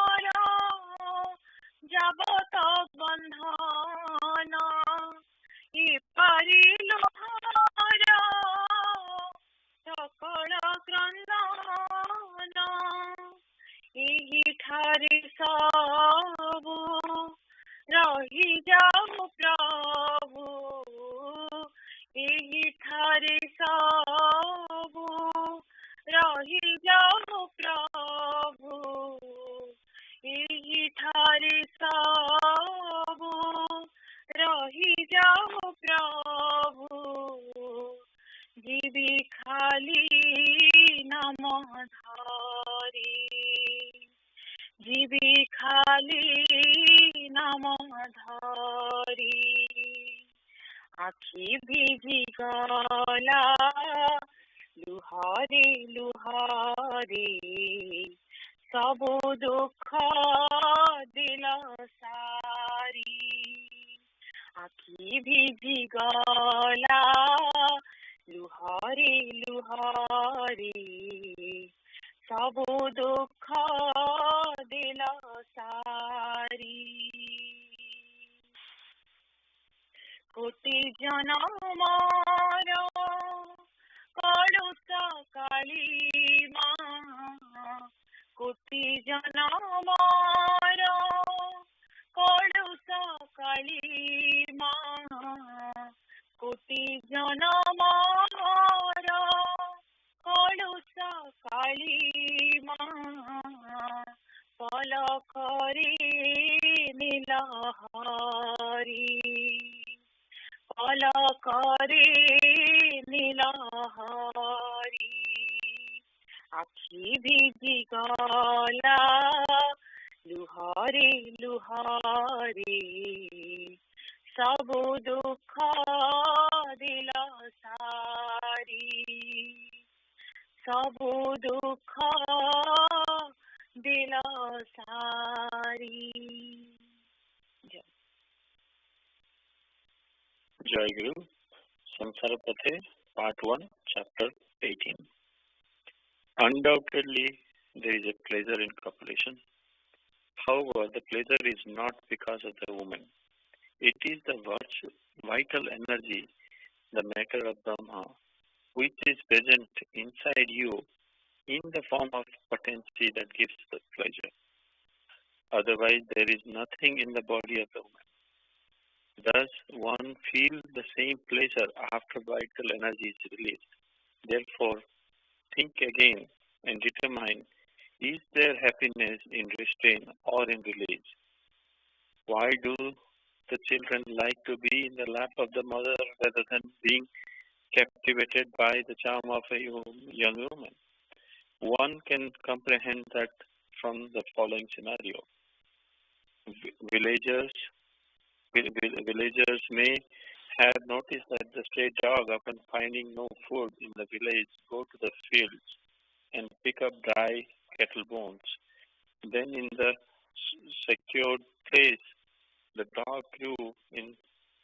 ଠାରେ ସବୁ ରହିଯାଉ ପ୍ରଭୁ, ଏହିଠାରେ ସବୁ ରହିଯାଉ ପ୍ରଭୁ, ଏହିଠାରେ ସବୁ ରହିଯାଉ ପ୍ରଭୁ, ଯିବି ଖାଲି ନାମ ଧରି, ଯିବି ଖାଲି ନାମ ଧରି। ଆଖି ଭିଜିଗଲା ଲୁହରେ ଲୁହରେ, ସବୁ ଦୁଃଖ ଦିଲ ସାରି। ଆଖି ଭିଜିଗଲା ଲୁହରେ ଲୁହରେ, ସବୁ ଦୁଃଖ ଦିଲ ସାରି। କୋଟି ଜନମର କଳୁଷ କାଳିମା, କୋଟି ଜନମର କଳୁଷ କାଳିମା, କୋଟି ଜନମର କଳୁଷ କାଳିମା, ପଲକରେ ନୀଳ ହରି, ପଲକରେ ନୀଳ ହରି। ଆଖି ଭିଜିଗଲା ଲୁହରେ ଲୁହରେ, ସବୁ ଦୁଃଖ ଦିଲ ସାରି, ସବୁ ଦୁଃଖ ଦିଲ ସାରି। Jai Guru. Samsara Pathe, Part 1, Chapter 18. Undoubtedly, there is a pleasure in copulation. However, the pleasure is not because of the woman. It is the vital energy, the matter of Brahma, which is present inside you in the form of potency that gives the pleasure. Otherwise, there is nothing in the body of the woman. Thus, one feels the same pleasure after vital energy is released. Therefore, think again and determine, is there happiness in restraint or in release? Why do the children like to be in the lap of the mother rather than being captivated by the charm of a young woman? One can comprehend that from the following scenario. Villagers may have noticed that the stray dog, upon finding no food in the village, go to the fields and pick up dry cattle bones. Then in the secured place, the dog grew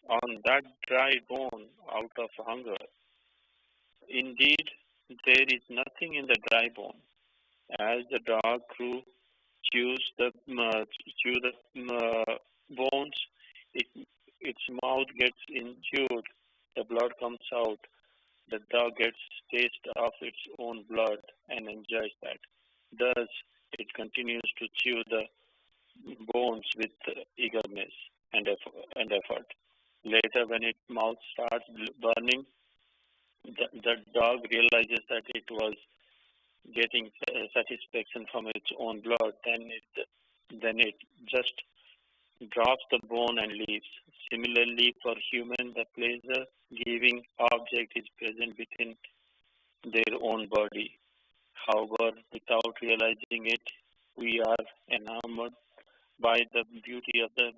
on that dry bone out of hunger. Indeed, there is nothing in the dry bone. As the dog chews the bones, its mouth gets injured, the blood comes out. The dog gets taste of its own blood and enjoys that. Thus, it continues to chew the bones with eagerness and effort. Later, when its mouth starts burning, the dog realizes that it was getting satisfaction from its own blood. Then it just drops the bone and leaves. Similarly, for human, the pleasure-giving object is present within their own body. However, without realizing it, we are enamored by the beauty of a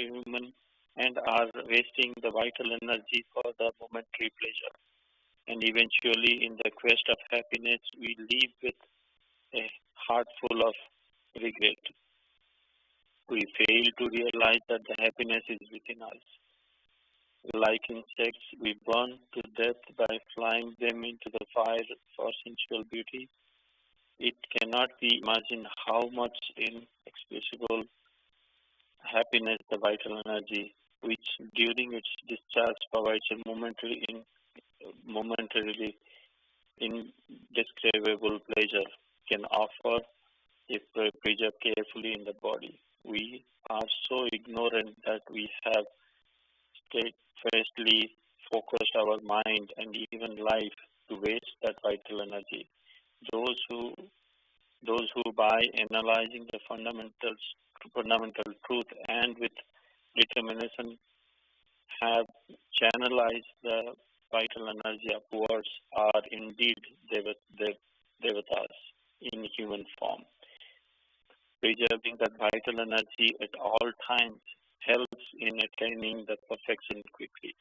human and are wasting the vital energy for the momentary pleasure. And eventually, in the quest of happiness, we leave with a heart full of regret. We fail to realize that the happiness is within us. Like insects, we burn to death by flying them into the fire for sensual beauty. It cannot be imagined how much inexpressible happiness the vital energy, which during its discharge provides a momentarily indescribable pleasure, can offer if preserved carefully in the body. We are so ignorant that we have steadfastly focused our mind and even life to waste that vital energy. Those who by analyzing the fundamental truth and with determination have channelized the vital energy upwards are indeed devatas in human form. Preserving that vital energy at all times helps in attaining the perfection quickly.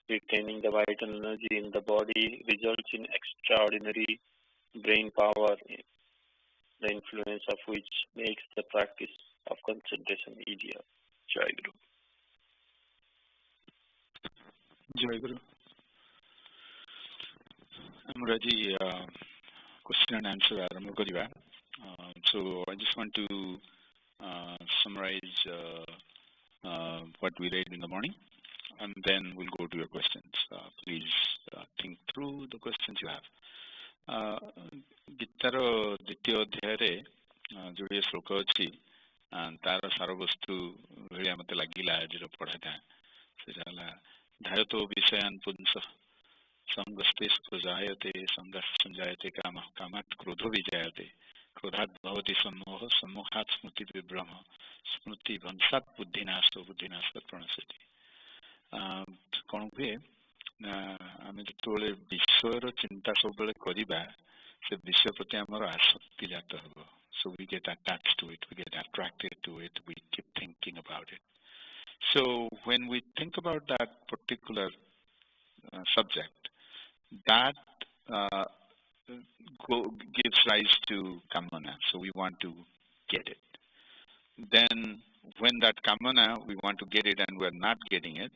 Retaining the vital energy in the body results in extraordinary brain power, the influence of which makes the practice of concentration easier. Jai Guru. Jai Guru. Amuraji, question and answer आरंभ करिबा. So I just want to summarize what we read in the morning, and then we'll go to your questions. Please think through the questions you have. Guitar द्वितीय अध्याय जोड़े श्लोक अच्छी तार सार वस्तु भाया मत लगे आज पढ़ाटा से धायतो विषयान पुंस संगस्ते जायते संजायते काम कामात् क्रोधो विजायते क्रोधात् भवति सम्मोह सम्मोहात् स्मृति विभ्रम स्मृति भंसात् बुद्धिनाशो बुद्धिनाशात् प्रणश्यति. कौन हुए आम जो विश्वर चिंता सब करवा से विश्व प्रति आमर आसक्ति जात हम. So we get attached to it, we get attracted to it, we keep thinking about it. So when we think about that particular subject, that gives rise to kamana. So we want to get it. Then when that kamana, we want to get it and we're not getting it,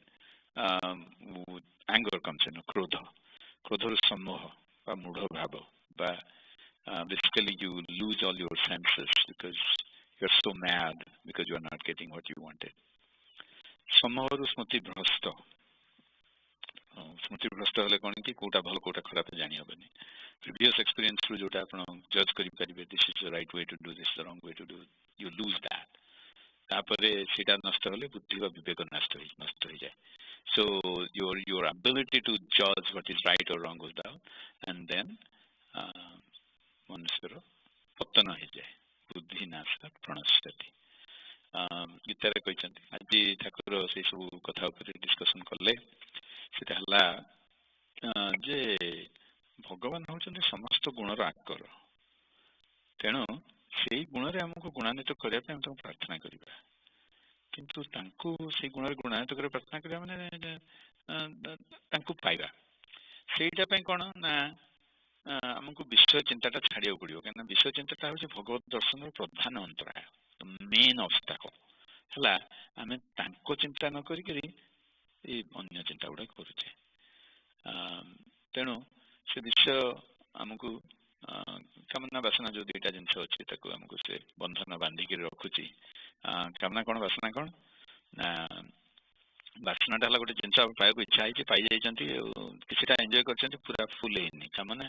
anger comes in, krodha. Krodha is sammoha, or mudha bhava. But basically you lose all your senses because you're so mad because you're not getting what you wanted. Sammoha is smriti bhrasta. Smriti bhrasta hale kone ki kota bhal kota kharap jani habani. Previous experience through jota apna judge kari paribe, this is the right way to do, this is the wrong way to do. You lose that. Tapare sita nashta hale buddhi va viveka nashta ho jaye. So your ability to judge what is right or wrong goes down, and then मनुष्यर पतन हो जाए. बुद्धि नाश प्रणश्यति. गीतारे कहते आज ठाकुर से सब कथा डिस्कसन कले जे भगवान होचंदी समस्त गुणर आकर. तेणु से गुण आमको गुणान्वित करने प्रार्थना करवा, किंतु से गुण गुणान्वित कर प्रार्थना करवा माने पाइबा सेटा कौन ना आमको विषय चिंताटा छाड़िया पड़ो. क्या विषय चिंताटा हूँ भगवत दर्शन प्रधान अंतराय, मेन ऑब्स्टेकल है. आम चिंता न करी अन्य चिंता गुड़ा करुचे. तेणु से विषय आमको कामना वासना जो दुईटा जिनस अच्छी आमको से बंधन बांधिक रखुची. कामना कौन वासना कौन ना बासनाटा है गोटे जिनस पाया इच्छा है पाई जाइए किसीटा एंजॉय कर पूरा फुल है कामना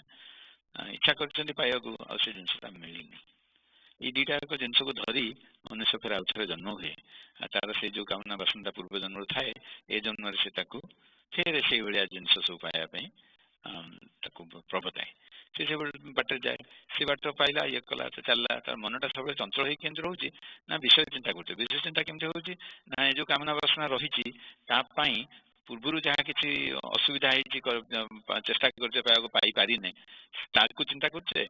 इच्छा कर पाया जिनसा मिलनी. ये दुईटा जिनस को धरी मनुष्य फिर आउ थे जन्म हुए. तार से जो कामना बासना पूर्व जन्म थाए ए जन्म से फिर से भाया जिनस सब पायापी प्रबताए. से बाटे जाए से बाट पाइला ये कला चलला तार मनटा सब चंचल हो रोचे ना विषय चिंता करते. विषय चिंता केमती हो ना ये जो कामना वासना रही पूर्व जहाँ किसी असुविधा चेष्टा करते पाई पारि ना ताकू चिंता करते.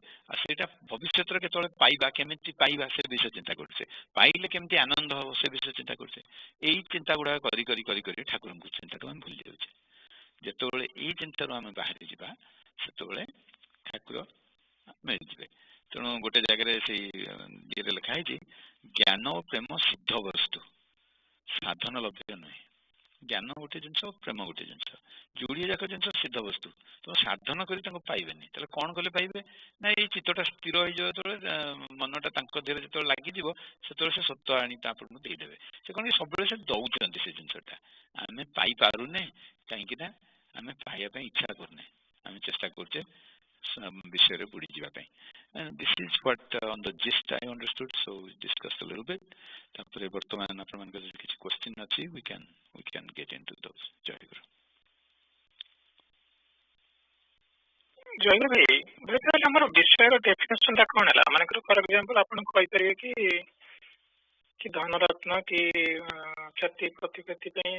भविष्य केतले पाइबा केमिति पाइबा से विषय चिंता करते. पाइले केमती आनंद हो से विषय चिंता करते. यही चिंता गुड़ा करी करी करी करी ठाकुर को चिंता आम भूल जाऊे. जिते यही चिंतार आम बाहरी जा से ठाकुर मिल जाए. तेणु गोटे जगह से ये लिखाई ज्ञान और प्रेम सिद्ध वस्तु साधन लभ्य नुहे. ज्ञान गोटे जिनस प्रेम गोटे जिनस जोड़े जाक जिन सिद्ध वस्तु तो साधन कर पाइबे. कौन कले पाइबे ना ये चित्तटा स्थिर हो मनटा देह जो लगे से सत्व आनी देदेवे. से कौन सब से दौरान से जिनसा आम पाइपारूने कहीं आम पाइबा इच्छा करने आम चेष्टा करचे विषय बुड़ी जावाई. And this is what on the gist I understood, so we discussed a little bit. Tapare bartaman apanmanଙ୍କର ଯଦି କିଛି question ଅଛି, we can get into those. Jai Guru. ଜୟ ଭାଇ ବେଳେବେଳେ ଆମର ବିଷୟର ଡେଫିନେସନ ଟା କଣ ହେଲା ମାନେକର ଫର ଏକ୍ସାମ୍ପଲ ଆପଣ କହିପାରିବେ କି ଧନରତ୍ନ କି କ୍ଷତି ପ୍ରତିକ୍ଷତି ପାଇଁ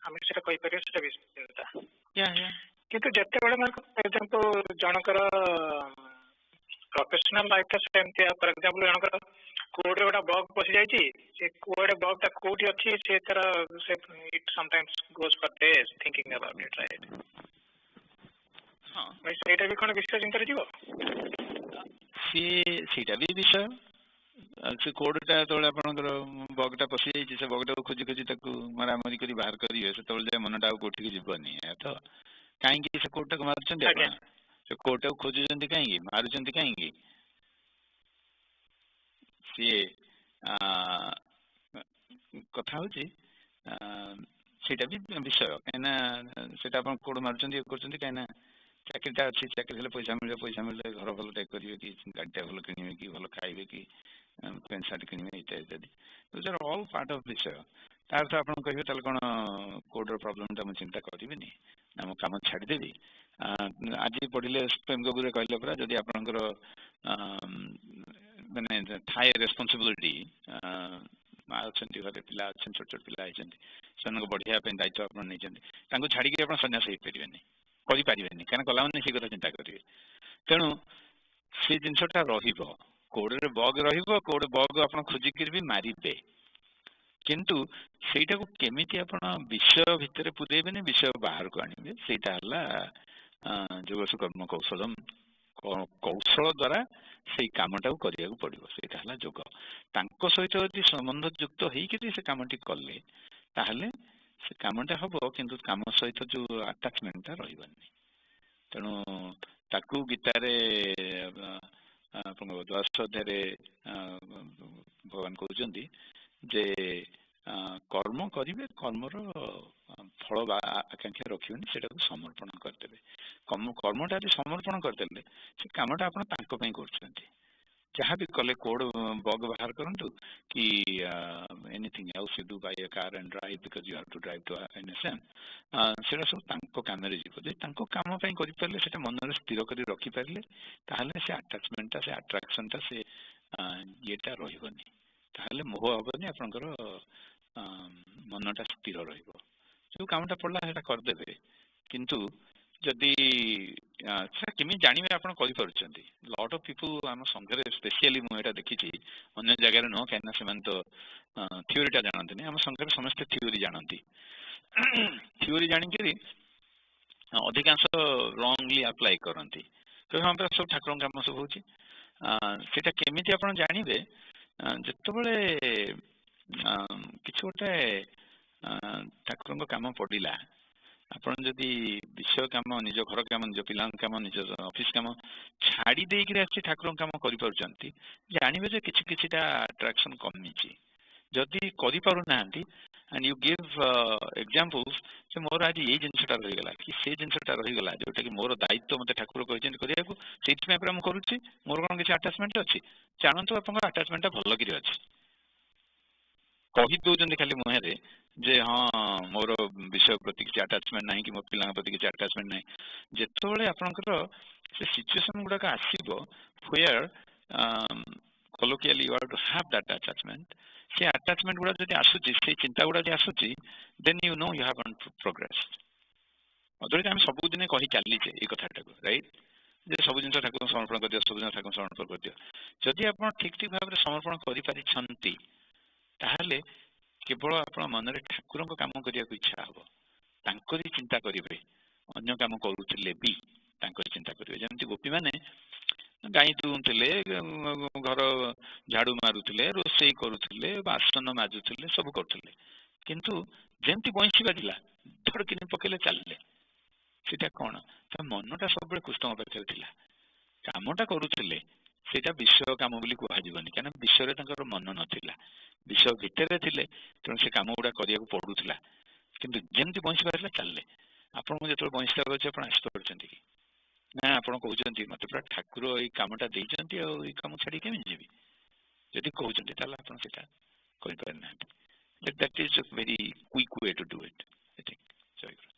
ଆମେ ସେଟା କହିପାରିବା ସେଟା ବିଷୟଟା କିନ୍ତୁ ଯେତେବେଳେ ଫର ଏକ୍ସାମ୍ପଲ ଜଣଙ୍କର ପ୍ରଫେସନାଲ ଲାଇଫ ଟା ସେମିତି ଫର ଏକ୍ସାମ୍ପଲ ଜଣଙ୍କର କୋଡରେ ଗୋଟେ ବଗ ପଶି ଯାଇଛି ସେ କୋଡେ ବଗ ଟା କୋଉଠି ଅଛି ସେ ତାର it sometimes goes for days thinking about it right ସେଇଟା ବି କଣ ବିଷୟ ଚିନ୍ତାରେ ଯିବ ସେଇଟା ବି ବିଷୟ ସେ କୋଡଟା ଯେତେବେଳେ ଆପଣଙ୍କର ବଗଟା ପଶି ଯାଇଛି ସେ ବଗଟାକୁ ଖୋଜି ଖୋଜି ତାକୁ ମରାମରି କରି ବାହାର କରିବେ ସେତେବେଳେ ଯାଏ ମନଟା ଆଉ କୋଉଠିକି ଯିବନି ତ କାହିଁକି ସେ କୋଡଟାକୁ ମାରୁଛନ୍ତି ଆପଣ ସେ କୋଡଟାକୁ ଖୋଜୁଛନ୍ତି କାହିଁକି ମାରୁଛନ୍ତି କାହିଁକି ସିଏ କଥା ହଉଛି ସେଇଟା ବି ବିଷୟ କାହିଁକିନା ସେଇଟା ଆପଣ କୋଡ ମାରୁଛନ୍ତି ଇଏ କରୁଛନ୍ତି କାହିଁକିନା ଚାକିରିଟା ଅଛି ଚାକିରି ହେଲେ ପଇସା ମିଳିଲେ ଘର ଭଲଟେ କରିବେ କି ଗାଡ଼ିଟା ଭଲ କିଣିବେ କି ଭଲ ଖାଇବେ କି ପ୍ୟାଣ୍ଟ ସାର୍ଟ କିଣିବେ ଇତ୍ୟାଦି those are all part of ବିଷୟ ତା ଅର୍ଥ ଆପଣ କହିବେ ତାହେଲେ କ'ଣ କୋଡର ପ୍ରୋବ୍ଲେମଟା ମୁଁ ଚିନ୍ତା କରିବିନି ନା ମୁଁ କାମ ଛାଡ଼ିଦେବି ଆଜି ପଢ଼ିଲେ ପ୍ରେମ ଗବୁରେ କହିଲେ ପରା ଯଦି ଆପଣଙ୍କର ମାନେ ଥାଏ ରେସ୍ପନ୍ସିବିଲିଟି ମା ଅଛନ୍ତି ଘରେ ପିଲା ଅଛନ୍ତି ଛୋଟ ଛୋଟ ପିଲା ହେଇଛନ୍ତି ସେମାନଙ୍କୁ ବଢ଼ିବା ପାଇଁ ଦାୟିତ୍ୱ ଆପଣ ନେଇଛନ୍ତି ତାଙ୍କୁ ଛାଡ଼ିକି ଆପଣ ସନ୍ନ୍ୟାସ ହେଇପାରିବେନି କରିପାରିବେନି କାରଣ କଲାମାନେ ସେ କଥା ଚିନ୍ତା କରିବେ ତେଣୁ ସେ ଜିନିଷଟା ରହିବ କୋଡରେ ବଗ ରହିବ କୋଡେ ବଗ ଆପଣ ଖୋଜିକିରି ବି ମାରିବେ କିନ୍ତୁ ସେଇଟାକୁ କେମିତି ଆପଣ ବିଷୟ ଭିତରେ ପୁରେଇବେନି ବିଷୟ ବାହାରକୁ ଆଣିବେ ସେଇଟା ହେଲା ଯୋଗସୁ କର୍ମ କୌଶଳ ଦ୍ୱାରା ସେଇ କାମଟାକୁ କରିବାକୁ ପଡ଼ିବ ସେଇଟା ହେଲା ଯୋଗ ତାଙ୍କ ସହିତ ଯଦି ସମ୍ବନ୍ଧ ଯୁକ୍ତ ହେଇକିରି ସେ କାମଟି କଲେ ତାହେଲେ ସେ କାମଟା ହବ କିନ୍ତୁ କାମ ସହିତ ଯୋଉ ଆଟାଚମେଣ୍ଟଟା ରହିବନି ତେଣୁ ତାକୁ ଗୀତାରେ ଦ୍ୱାଦଶ ଅଧ୍ୟାୟରେ ଭଗବାନ କହୁଛନ୍ତି ଯେ କର୍ମ କରିବେ କର୍ମର ଫଳ ବା ଆକାଂକ୍ଷା ରଖିବେନି ସେଟାକୁ ସମର୍ପଣ କରିଦେବେ କର୍ମଟା ଯଦି ସମର୍ପଣ କରିଦେଲେ ସେ କାମଟା ଆପଣ ତାଙ୍କ ପାଇଁ କରୁଛନ୍ତି ଯାହା ବି କଲେ କୋଡ ବଗ ବାହାର କରନ୍ତୁ କି anything else you do buy a car and drive because you have to drive to NSM ସେଟା ସବୁ ତାଙ୍କ କାମରେ ଯିବ ଯଦି ତାଙ୍କ କାମ ପାଇଁ କରିପାରିଲେ ସେଟା ମନରେ ସ୍ଥିର କରି ରଖିପାରିଲେ ତାହେଲେ ସେ ଆଟାଚମେଣ୍ଟଟା ସେ ଆଟ୍ରାକ୍ସନଟା ସେ ଇଏଟା ରହିବନି ତାହେଲେ ମୋହ ହବନି ଆପଣଙ୍କର ମନଟା ସ୍ଥିର ରହିବ ଯୋଉ କାମଟା ପଡ଼ିଲା ସେଟା କରିଦେବେ କିନ୍ତୁ ଯଦି ସେଟା କେମିତି ଜାଣିବେ ଆପଣ କରିପାରୁଛନ୍ତି ଲଟ୍ ଅଫ୍ ପିପୁଲ ଆମ ସଂଘରେ ସ୍ପେସିଆଲି ମୁଁ ଏଇଟା ଦେଖିଛି ଅନ୍ୟ ଜାଗାରେ ନୁହଁ କାହିଁକିନା ସେମାନେ ତ ଥିଓରିଟା ଜାଣନ୍ତିନି ଆମ ସଂଘରେ ସମସ୍ତେ ଥିଓରି ଜାଣନ୍ତି ଥିଓରି ଜାଣିକିରି ଅଧିକାଂଶ ରଙ୍ଗଲି ଆପ୍ଲାଏ କରନ୍ତି କହିବେ ଆମର ସବୁ ଠାକୁରଙ୍କ କାମ ସବୁ ହଉଛି ସେଇଟା କେମିତି ଆପଣ ଜାଣିବେ ଯେତେବେଳେ କିଛି ଗୋଟେ ଠାକୁରଙ୍କ କାମ ପଡ଼ିଲା ଆପଣ ଯଦି ବିଷୟ କାମ ନିଜ ଘର କାମ ନିଜ ପିଲାଙ୍କ କାମ ନିଜ ଅଫିସ କାମ ଛାଡ଼ି ଦେଇକିରି ଆସିଛି ଠାକୁରଙ୍କ କାମ କରିପାରୁଛନ୍ତି ଜାଣିବେ ଯେ କିଛିଟା ଆଟ୍ରାକ୍ସନ କମିଛି ଯଦି କରିପାରୁନାହାନ୍ତି and you give examples ଯେ ମୋର ଆଜି ଏଇ ଜିନିଷଟା ରହିଗଲା କି ସେ ଜିନିଷଟା ରହିଗଲା ଯୋଉଟାକି ମୋର ଦାୟିତ୍ୱ ମୋତେ ଠାକୁର କହିଛନ୍ତି କରିବାକୁ ସେଇଥିପାଇଁ ପୁରା ମୁଁ କରୁଛି ମୋର କ'ଣ କିଛି ଆଟାଚମେଣ୍ଟ ଅଛି ଜାଣନ୍ତୁ ଆପଣଙ୍କର ଆଟାଚମେଣ୍ଟଟା ଭଲକିରି ଅଛି କହି ଦଉଛନ୍ତି ଖାଲି ମୁହଁରେ ଯେ ହଁ ମୋର ବିଷୟ ପ୍ରତି କିଛି ଆଟାଚମେଣ୍ଟ ନାହିଁ କି ମୋ ପିଲାଙ୍କ ପ୍ରତି କିଛି ଆଟାଚମେଣ୍ଟ ନାହିଁ ଯେତେବେଳେ ଆପଣଙ୍କର ସେ ସିଚୁଏସନ ଗୁଡାକ ଆସିବ where colloquially you have to have that attachment ସେ ଆଟାଚମେଣ୍ଟ ଗୁଡା ଯଦି ଆସୁଛି ସେଇ ଚିନ୍ତା ଗୁଡା ଯଦି ଆସୁଛି then you know you haven't progressed otherwise ଆମେ ସବୁଦିନ କହି ଚାଲିଛେ ଏଇ କଥାଟାକୁ ରାଇଟ୍ ଯେ ସବୁ ଜିନିଷ ଠାକୁରଙ୍କୁ ସମର୍ପଣ କରିଦିଅ ସବୁ ଜିନିଷ ଠାକୁରଙ୍କୁ ସମର୍ପଣ କରିଦିଅ ଯଦି ଆପଣ ଠିକ ଭାବରେ ସମର୍ପଣ କରିପାରିଛନ୍ତି ତାହେଲେ କେବଳ ଆପଣ ମନରେ ଠାକୁରଙ୍କ କାମ କରିବାକୁ ଇଚ୍ଛା ହବ ତାଙ୍କରି ଚିନ୍ତା କରିବେ ଅନ୍ୟ କାମ କରୁଥିଲେ ବି ତାଙ୍କରି ଚିନ୍ତା କରିବେ ଯେମିତି ଗୋପୀମାନେ ଗାଈ ଦୁହୁଁଥିଲେ ଘର ଝାଡୁ ମାରୁଥିଲେ ରୋଷେଇ କରୁଥିଲେ ବାସନ ମାଜୁଥିଲେ ସବୁ କରୁଥିଲେ କିନ୍ତୁ ଯେମିତି ବଇଁଶୀ ବାଜିଲା ଧଡ଼କିନି ପକେଇଲେ ଚାଲିଲେ ସେଇଟା କ'ଣ ତା ମନଟା ସବୁବେଳେ କୃଷ୍ଣଙ୍କ ପାଖରେ ଥିଲା କାମଟା କରୁଥିଲେ ସେଇଟା ବିଷୟ କାମ ବୋଲି କୁହାଯିବନି କାରଣ ବିଷୟରେ ତାଙ୍କର ମନ ନଥିଲା ବିଷୟ ଭିତରେ ଥିଲେ ତେଣୁ ସେ କାମ ଗୁଡା କରିବାକୁ ପଡୁଥିଲା କିନ୍ତୁ ଯେମିତି ବଇଁଶୀ ବାଜିଲା ଚାଲିଲେ ଆପଣଙ୍କୁ ଯେତେବେଳେ ବଇଁଶୀଟା ବାଜୁଛି ଆପଣ ଆସିପାରୁଛନ୍ତି କି ना आपण कहते मत पूरा ठाकुर ये कमटा देती आई कम छाड़ी केमी जी जदि कहते आप करना that is a very quick way to do it, I think. Jai Guru.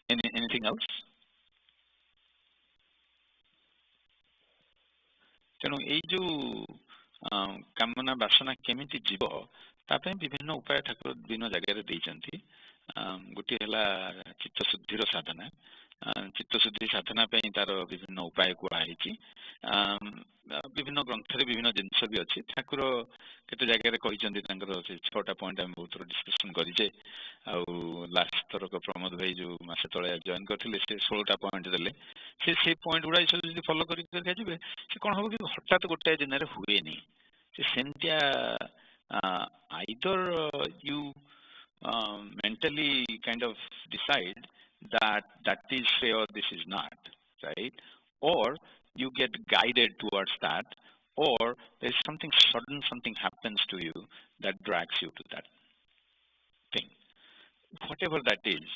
Anything else? ତେଣୁ ଏଇ ଯୋଉ କାମନା ବାସନା କେମିତି ଯିବ ତା ପାଇଁ ବିଭିନ୍ନ ଉପାୟ ଠାକୁର ବିଭିନ୍ନ ଜାଗାରେ ଦେଇଛନ୍ତି। ଗୋଟିଏ ହେଲା ଚିତ୍ତଶୁଦ୍ଧିର ସାଧନା। ଚିତ୍ତଶୁଦ୍ଧି ସାଧନା ପାଇଁ ତାର ବିଭିନ୍ନ ଉପାୟ କୁହାହେଇଛି। ବିଭିନ୍ନ ଗ୍ରନ୍ଥରେ ବିଭିନ୍ନ ଜିନିଷ ବି ଅଛି। ଠାକୁର କେତେ ଜାଗାରେ କହିଛନ୍ତି ତାଙ୍କର 6ଟା ପଏଣ୍ଟ ଆମେ ବହୁତ ଥର ଡିସ୍କସନ କରିଛେ। ଆଉ ଲାଷ୍ଟ ଥରକ ପ୍ରମୋଦ ଭାଇ ଯୋଉ ମାସେ ତଳେ ଜଏନ୍ କରିଥିଲେ ସେ 16ଟା ପଏଣ୍ଟ ଦେଲେ। ସେ ପଏଣ୍ଟ ଗୁଡା ସବୁ ଯଦି ଫଲୋ କରିକି ଯିବେ ସେ କଣ ହବ କି ହଠାତ୍ ଗୋଟାଏ ଦିନରେ ହୁଏନି। ସେ ସେମିତିଆ either you mentally kind of decide that is Shreya or this is not, right? Or you get guided towards that, or there's something sudden, something happens to you that drags you to that thing. Whatever that is,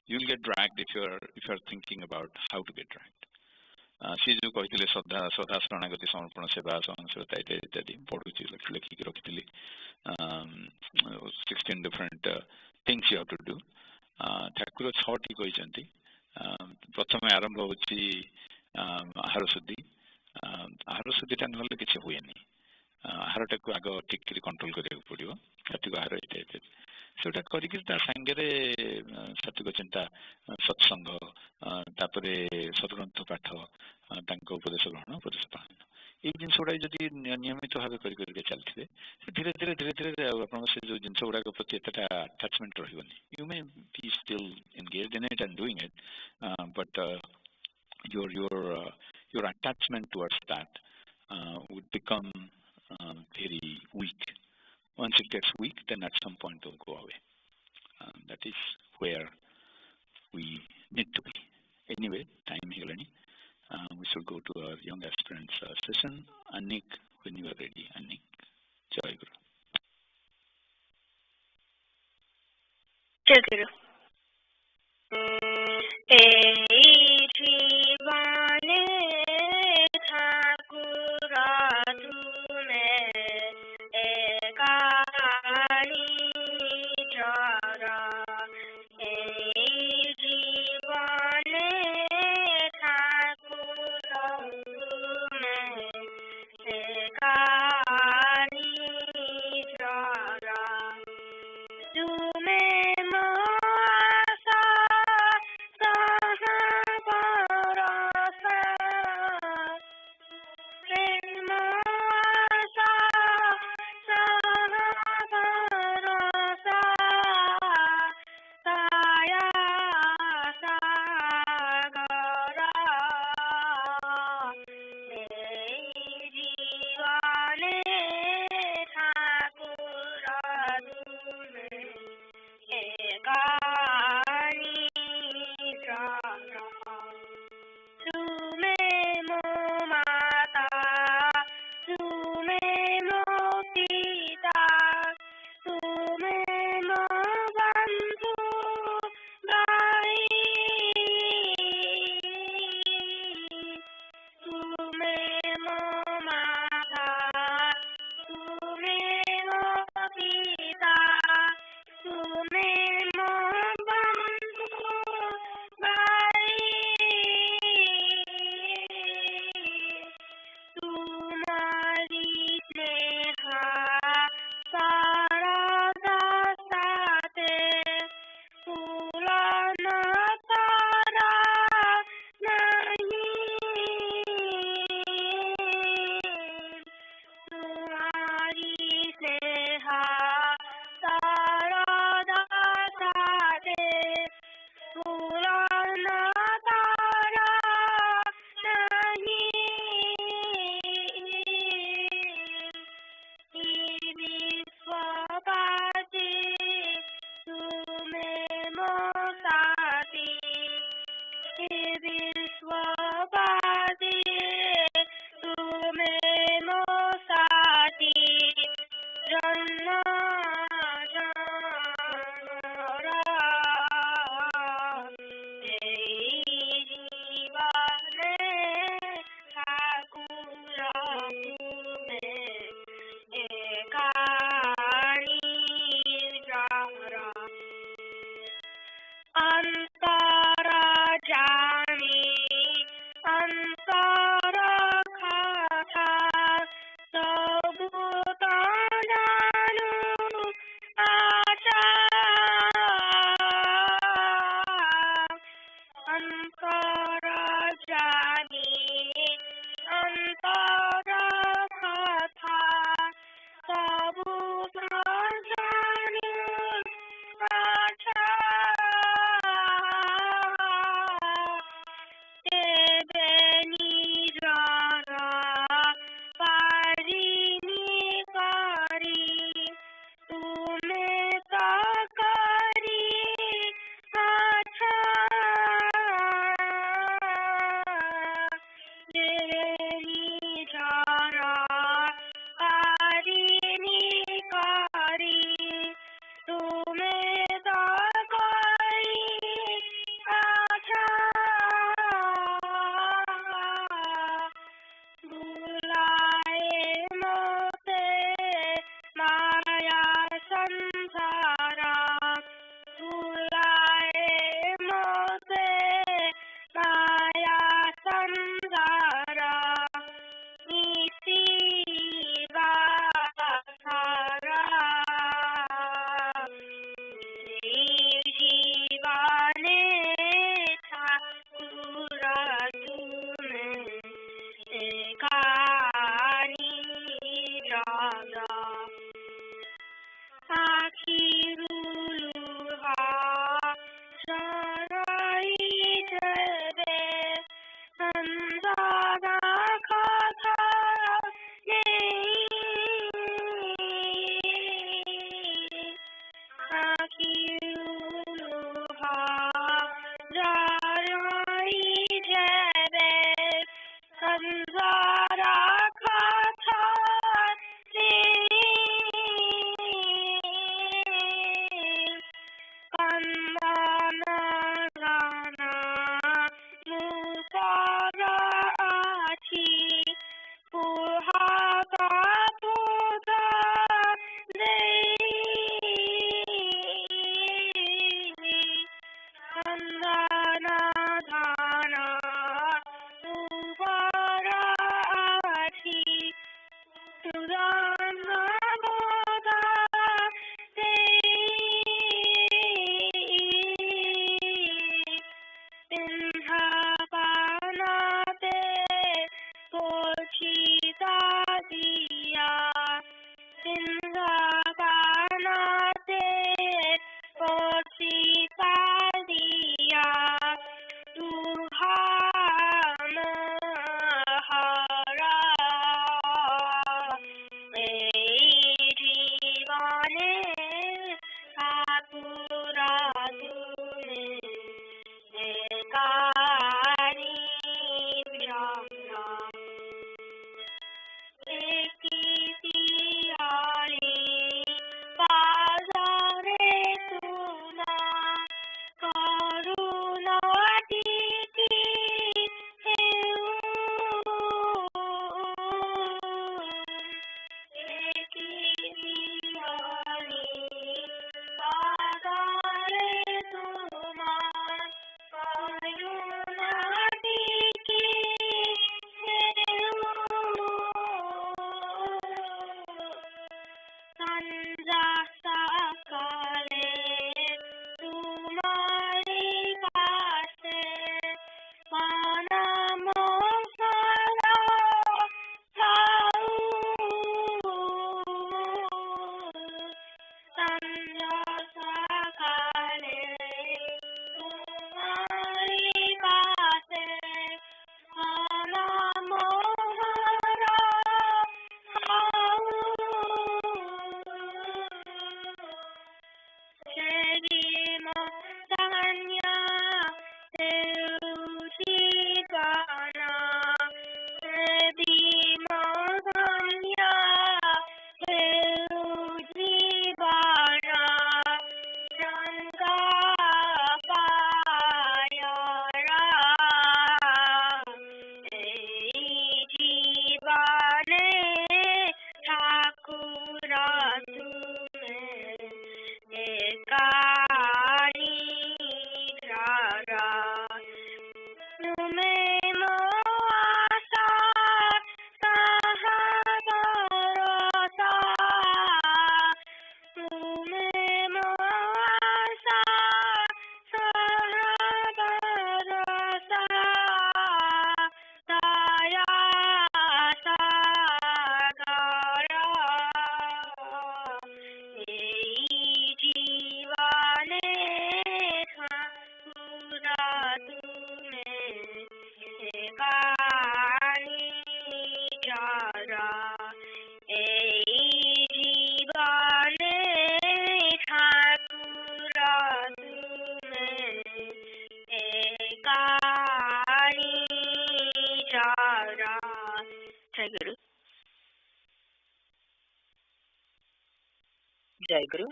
you'll get dragged if you're thinking about how to get dragged. सी जो कहते श्रद्धा श्रद्धा शरणागति समर्पण सेवा सहनशीलता इत्यादि पढ़ू लिखिक रखी 16 different things you have to do. Thakur 6टी कहते प्रथम आरंभ होची आहार शुद्धि। आहार शुद्धिटा ना किसी हुए आहारटा को आग ठीक कंट्रोल करा पड़ो। सात्विक आहार इत्यादि सेटा करके सांगे सात्विक चिंता सत्संग तापर सदग्रंथ पाठ उपदेश ग्रहण उपदेश पालन ये जिनस गुड़ा जब नियमित भाव करके चलते धीरे धीरे धीरे धीरे आप जो जिन गुड़ाक प्रति एत अटाचमेंट रही you may be still engaged in it and doing it but your attachment towards that would become very weak. Once it gets weak, then at some point it will go away. That is where we need to be. Anyway, time here. We should go to our young aspirants session. Anik, when you are ready. Anik, Jai Guru. Jai Guru. Jai Guru.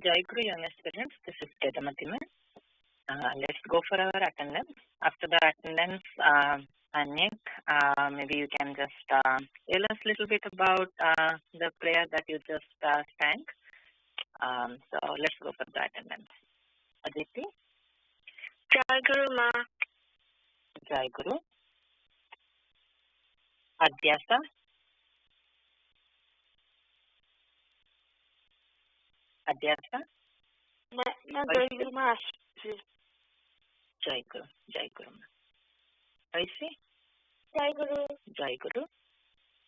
Jai Guru, young aspirants, this is Kedamatima. Let's go for our attendance. After the attendance, Anik, maybe you can just tell us a little bit about the prayer that you just sang. So let's go for the attendance. Aditi? Jai Guru Ma. Jai Guru. Adhyasa? Adhyasa? Jai Guru Ma. Jai Guru. Jai Guru Ma. Aisi? Jai Guru. Jai Guru.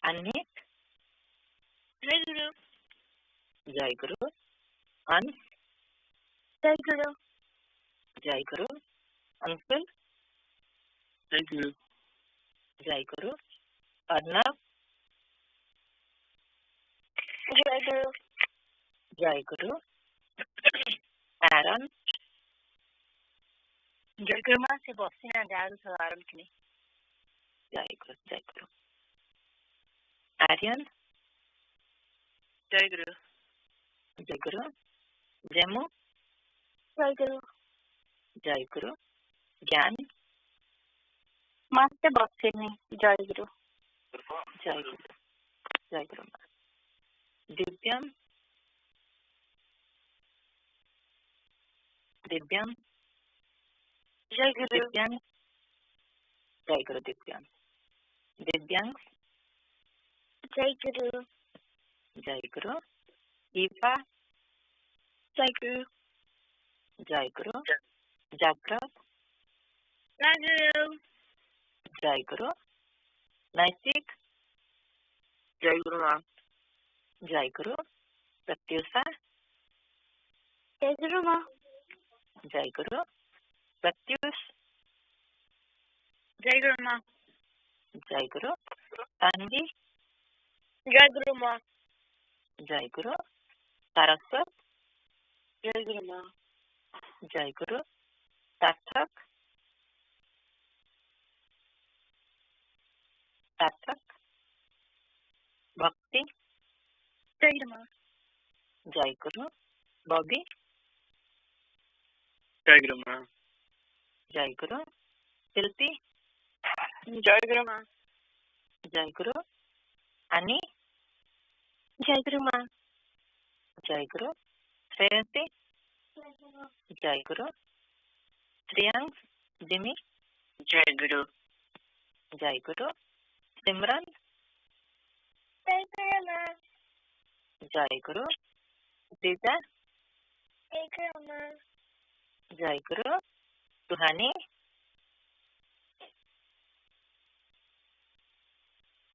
Anik? Jai Guru. Jai Guru. Ans, Jai Guru. Jai Guru. Anshul, Jai Guru. Jai Guru. Arnav, Jai Guru. Jai Guru. Aaron, Jai Guru Ma se bosina jaru sa Aaron kini. Jai Guru, Jai Guru. Aryan, Jai Guru. Jai Guru. Jemu, Jai Guru. Jai Guru. Gyan, Ma se bosini. Jai Guru. Jai Guru. Jai Guru Ma. Divyam, Divyam, Jai Guru. Divyam. Jai Guru, Divyam. Divyang, Jai Guru. Jai Guru. Eva, Jai Guru. Jai Guru. Jagrat, Jai Guru. Jai Guru. Naitik, Jai Guru Ma. Jai Guru. Pratyusa, Jai Guru Ma. Jai Guru. Pratyush, Jai Guru Ma. Jai Guru. Tanvi, Jai Guru Ma. Jai Guru. Saraswat, Jai Guru Ma. Jai Guru. Sathak, Sathak. Bhakti, Jai Guru Ma. Jai Guru. Bobby, Jai Guru Ma. Jai Guru. Shilpi, Jai Guru Ma. Jai Guru. Ani, Jai Guru Ma. Jai Guru. Shreyasi, Jai Guru. Shriyang, Jimmy, Jai Guru. Jai Guru. Simran, Jai Guru Ma. Jai Guru. Dija, Jai Guru Ma. Jai Guru. Suhani,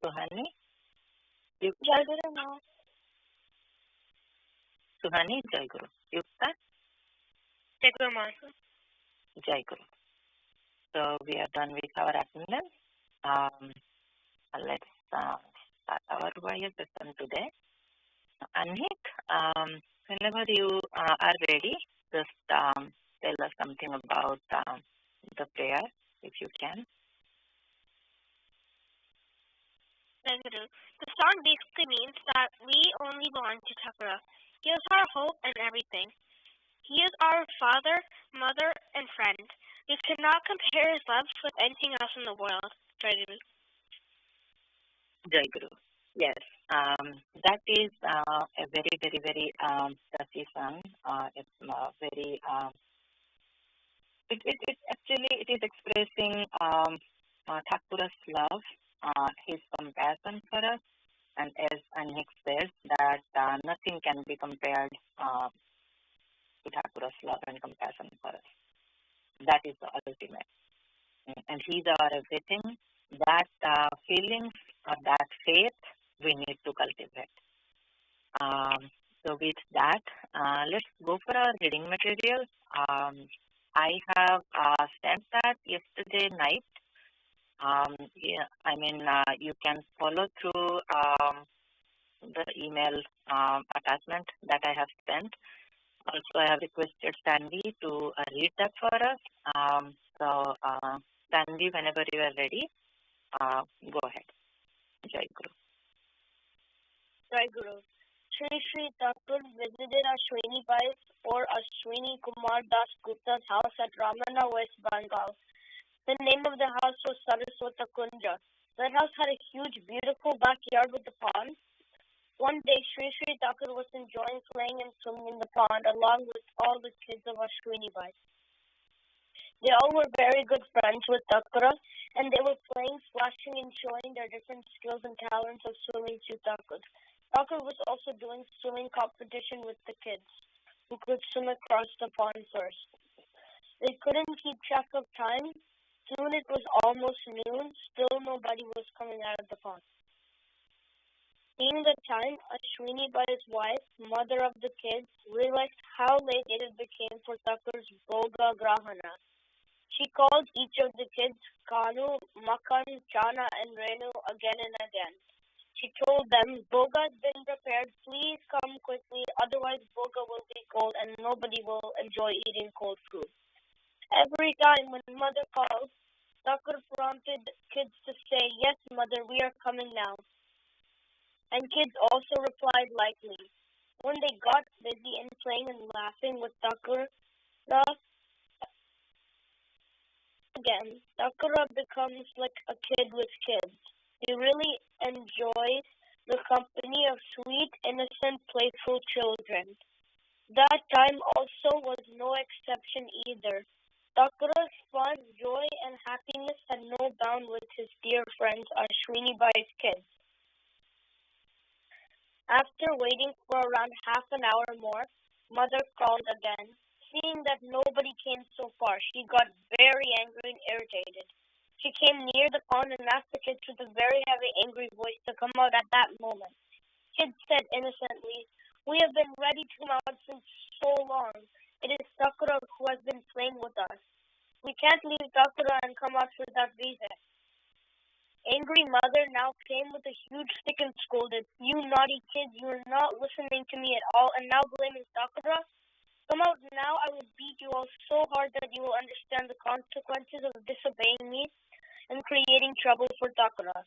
Suhani. Jai Guru Ma. Suhani, Jai Guru. Yukta, Jai Guru Ma. Jai Guru. So we are done with our attendance. Let's start our Vaya session today. Anik, whenever you are ready, just tell us something about the prayer, if you can. Jai Guru. The song basically means that we only belong to Thakura. He is our hope and everything. He is our father, mother, and friend. We cannot compare his love with anything else in the world. Jai Guru. Jai Guru. Yes, that is a very, very, very touchy song. It's very, it actually it is expressing Thakura's love, his compassion for us, and as Anik says, that nothing can be compared to Thakura's love and compassion for us. That is the ultimate. And he's our everything. That feelings or that faith we need to cultivate. So with that, let's go for our reading material. I have sent that yesterday night. Yeah, I mean, you can follow through the email attachment that I have sent. Also, I have requested Sandy to read that for us. So, Sandy, whenever you are ready, go ahead. Jai Guru. Jai Guru. Sri Thakur visited Ashwini Bai or Ashwini Kumar Das Gupta's house at Ramana, West Bengal. The name of the house was Saraswata Kunja. That house had a huge, beautiful backyard with a pond. One day, Sri Thakur was enjoying playing and swimming in the pond along with all the kids of Ashwini Bai. They all were very good friends with Thakura, and they were playing, splashing, and showing their different skills and talents of swimming to Thakur. Thakur was also doing swimming competition with the kids, who could swim across the pond first. They couldn't keep track of time. Soon it was almost noon. Still nobody was coming out of the pond. Seeing the time, Ashwini Bai's wife, mother of the kids, realized how late it became for Thakur's Bhoga Grahana. She called each of the kids, Kanu, Makan, Chana, and Renu again and again. She told them, Bhoga's been prepared, please come quickly, otherwise Bhoga will be cold and nobody will enjoy eating cold food. Every time when mother called, Thakur prompted kids to say, yes mother, we are coming now. And kids also replied lightly. When they got busy and playing and laughing with Thakur, again, Thakura becomes like a kid with kids. He really enjoys the company of sweet, innocent, playful children. That time also was no exception either. Thakura's fun, joy, and happiness had no bound with his dear friends Ashwini Bai's kids. After waiting for around half an hour more, mother called again. Seeing that nobody came so far, she got very angry and irritated. She came near the pond and asked the kids with a very heavy, angry voice to come out at that moment. Kids said innocently, we have been ready to come out since so long. It is Sakura who has been playing with us. We can't leave Sakura and come out for that reason. Angry mother now came with a huge stick and scolded, you naughty kids, you are not listening to me at all and now blaming Sakura? Come out now, I will beat you all so hard that you will understand the consequences of disobeying me and creating trouble for Sakura.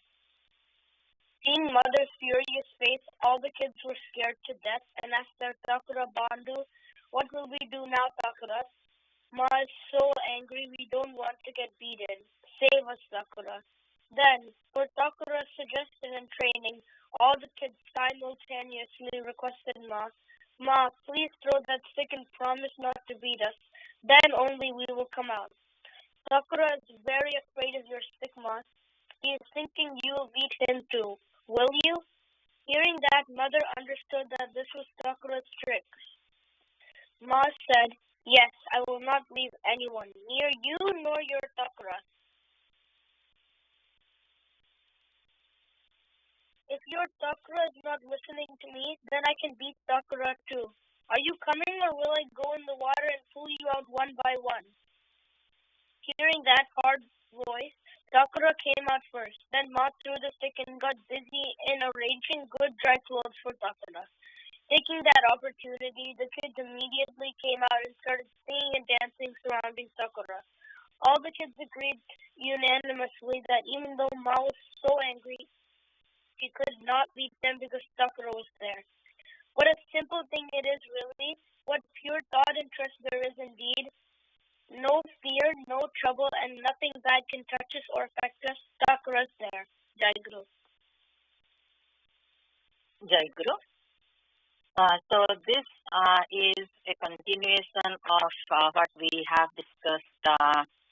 Seeing mother's furious face, all the kids were scared to death and asked their Sakura Bandhu, what will we do now, Sakura? Ma is so angry, we don't want to get beaten. Save us, Sakura. Then, for Sakura's suggestion and training, all the kids simultaneously requested Ma, please throw that stick and promise not to beat us. Then only we will come out. Sakura is very afraid of your stick, Ma. He is thinking you will beat him too. Will you? Hearing that, mother understood that this was Sakura's trick. Ma said, yes, I will not leave anyone, near you nor your Sakura. If your Sakura is not listening to me, then I can beat Sakura too. Are you coming or will I go in the water and pull you out one by one? Hearing that hard voice, Sakura came out first. Then Ma threw the stick and got busy in arranging good dry clothes for Sakura. Taking that opportunity, the kids immediately came out and started singing and dancing surrounding Sakura. All the kids agreed unanimously that even though Ma was so angry, she could not beat them because Sakura was there. What a simple thing it is, really. What pure thought and trust there is indeed. No fear, no trouble, and nothing bad can touch us or affect us. Sakura's there. Jai Guru. Jai Guru. So this is a continuation of what we have discussed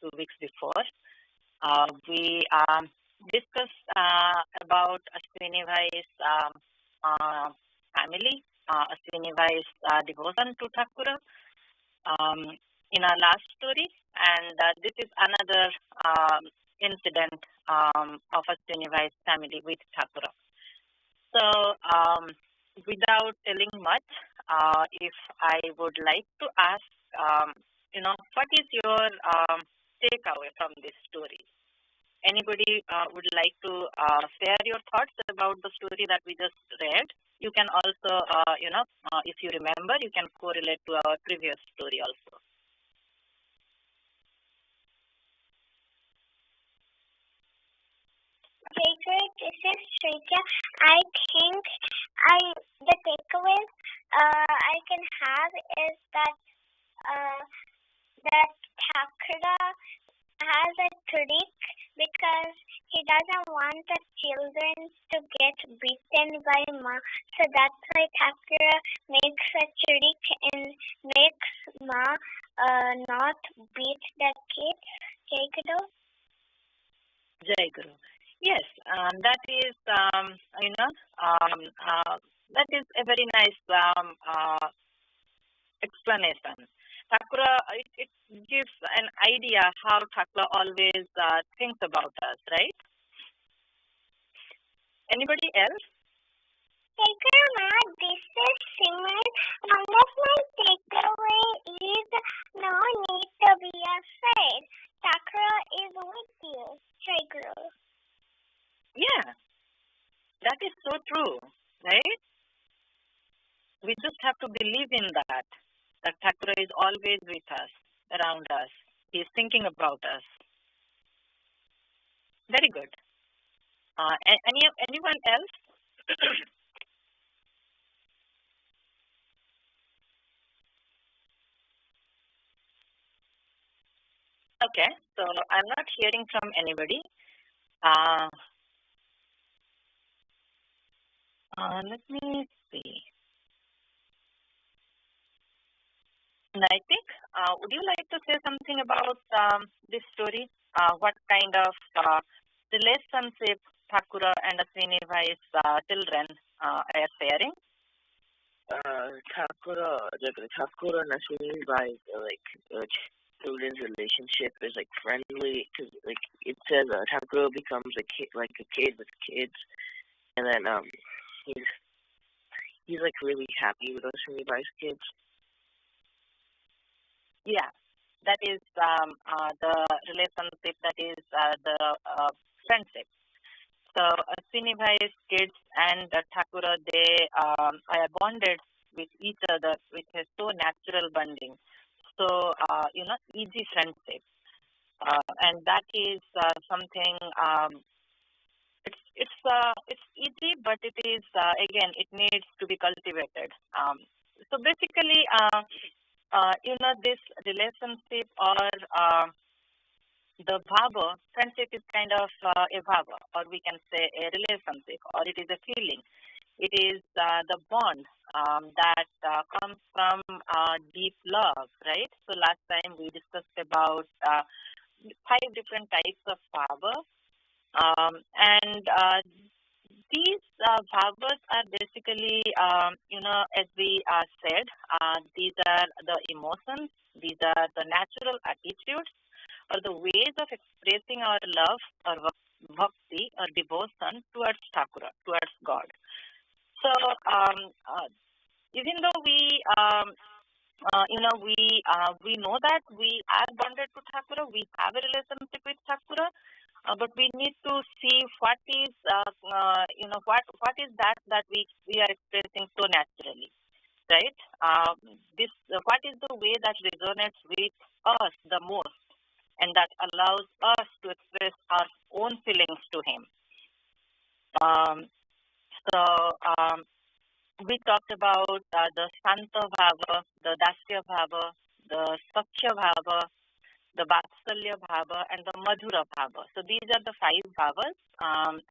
2 weeks before. We discussed about Ashwini Bhai's family, Ashwini Bhai's devotion to Thakura in our last story, and this is another incident of Ashwini Bhai's family with Thakura. So without telling much, if I would like to ask, what is your takeaway from this story? Anybody would like to share your thoughts about the story that we just read? You can also, if you remember, you can correlate to our previous story also. This is Shrika. I think the takeaway I can have is that Thakura has a trick because he doesn't want the children to get beaten by Ma. So that's why Thakura makes a trick and makes Ma not beat the kids. Jai Guru. Jai Guru. Yes, that is, that is a very nice explanation. Thakura, it gives an idea how Thakura always thinks about us, right? Anybody else? Grandma, this is Simon. One of my takeaway is no need to be afraid. Thakura is with you. Jai Guru. Yeah, that is so true, right? We just have to believe in that Thakura is always with us, around us. He is thinking about us. Very good. Anyone else? Okay, so I'm not hearing from anybody. Let me see. Naitik, would you like to say something about this story? What kind of relationship Thakura and Ashwini Bhai's children are sharing? Thakura and Ashwini Bhai children's relationship is like friendly because like it says Thakura becomes a kid with kids, and then he's like really happy with Ashwini Bhai's kids. Yeah, that is the relationship. That is the friendship. So Ashwini Bhai's kids and Thakura, they are bonded with each other with a so natural bonding. So easy friendship, and that is something. It's easy, but it is again it needs to be cultivated. So basically, this relationship or the bhava, friendship is kind of a bhava, or we can say a relationship, or it is a feeling. It is the bond that comes from deep love, right? So last time we discussed about 5 different types of bhava, and these bhavas are basically, as we said, these are the emotions, these are the natural attitudes, or the ways of expressing our love or bhakti or devotion towards Thakura, towards God. So even though we know that we are bonded to Thakura, we have a relationship with Thakura, but we need to see what is what is that we are expressing so naturally, right? What is the way that resonates with us the most, and that allows us to express our own feelings to him. We talked about the Santa Bhava, the Dasya Bhava, the Sakhya Bhava, the Vatsalya Bhava, and the Madhura Bhava. So these are the 5 bhavas,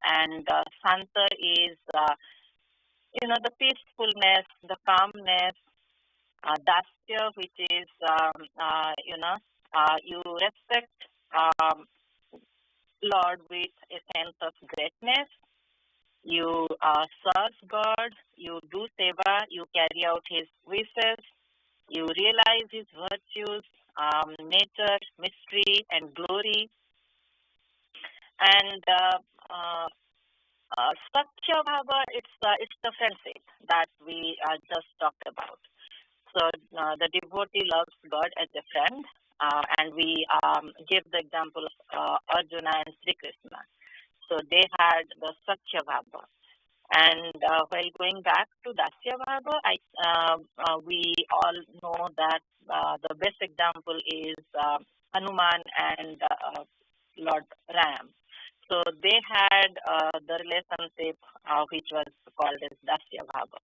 and Santa is, the peacefulness, the calmness, Dasya, which is, you respect Lord with a sense of greatness. You serve God, you do seva, you carry out his wishes, you realize his virtues, nature, mystery, and glory. And Sakhya Bhava, it's the friendship that we just talked about. So the devotee loves God as a friend, and we gave the example of Arjuna and Sri Krishna. So they had the Sakhya Bhava. And while going back to Dasya Bhava, we all know that the best example is Hanuman and Lord Ram. So they had the relationship which was called as Dasya Bhava.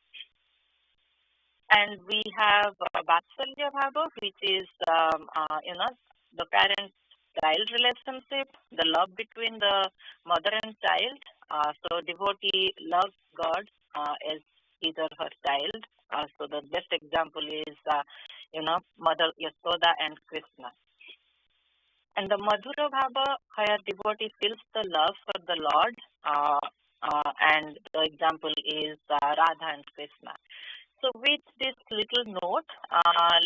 And we have Vatsalya Bhava, which is, the parent-child relationship, the love between the mother and child. So devotee loves God as his or her child. So the best example is, Mother Yasoda and Krishna. And the Madhura Bhava, where devotee feels the love for the Lord, and the example is Radha and Krishna. So with this little note,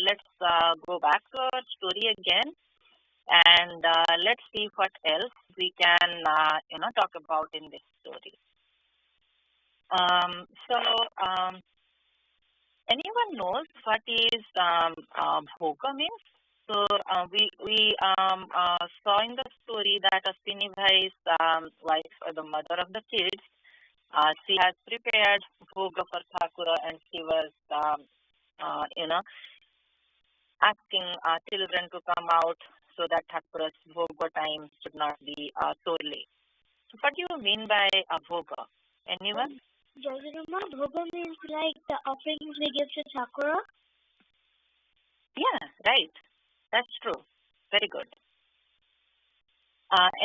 let's go back to our story again, and let's see what else we can, talk about in this story. So anyone knows what is bhoga means? So we saw in the story that Ashwini Bhai's wife, or the mother of the kids, she has prepared bhoga for Thakura, and she was asking children to come out so that Thakura's bhoga time should not be so late. So what do you mean by bhoga? Anyone? Jagirama, bhoga means like the offerings we give to Thakura. Yeah, right. That's true. Very good.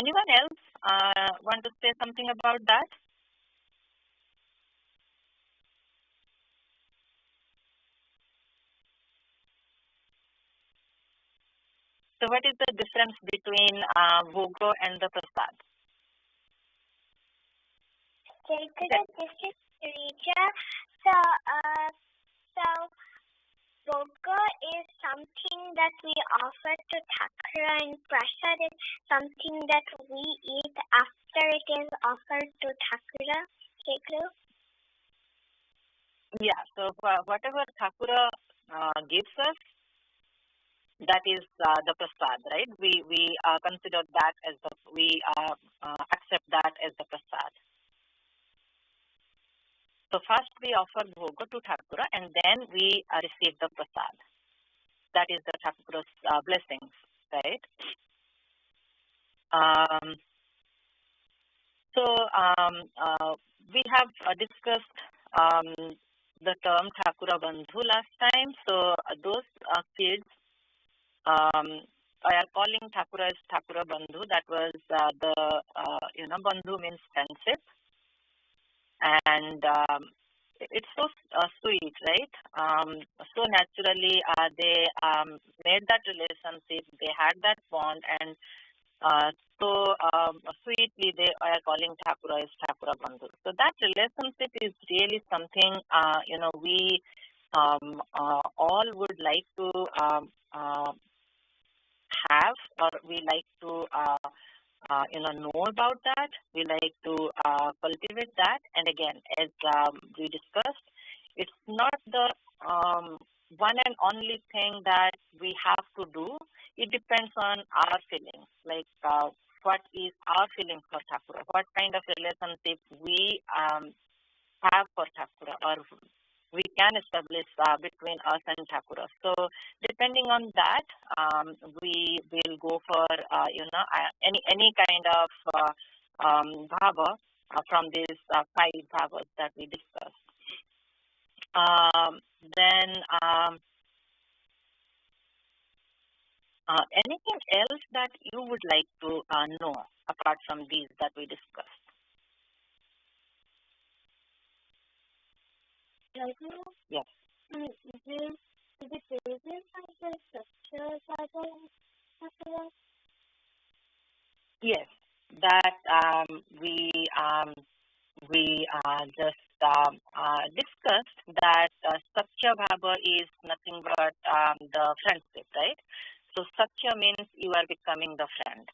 Anyone else want to say something about that? So what is the difference between bhoga and the prasad? Jagirama, this is Rija. So bhoga is something that we offer to Thakura, and prasad is something that we eat after it is offered to Thakura. Jagirama? Yeah, so whatever Thakura gives us, that is the prasad, right? We consider that as we accept that as the prasad. So first we offer bhoga to Thakura, and then we receive the prasad. That is the Thakura's blessings, right? We have discussed the term Thakura Bandhu last time. So those kids are calling Thakura as Thakura Bandhu. That was Bandhu means friendship, and it's so sweet, right? So naturally, they made that relationship. They had that bond, and so sweetly they are calling Thakura as Thakura Bandhu. So that relationship is really something we all would like to have, or we like to know about that. We like to cultivate that. And again, as we discussed, it's not the one and only thing that we have to do. It depends on our feelings, like what is our feeling for Thakura, what kind of relationship we have for Thakura, or we can establish between us and Thakura. So depending on that, we will go for any kind of bhava from these 5 bhavas that we discussed. Anything else that you would like to know apart from these that we discussed? Yes. Yes, that we just discussed that Satya Bhava is nothing but the friendship, right? So Satya means you are becoming the friend.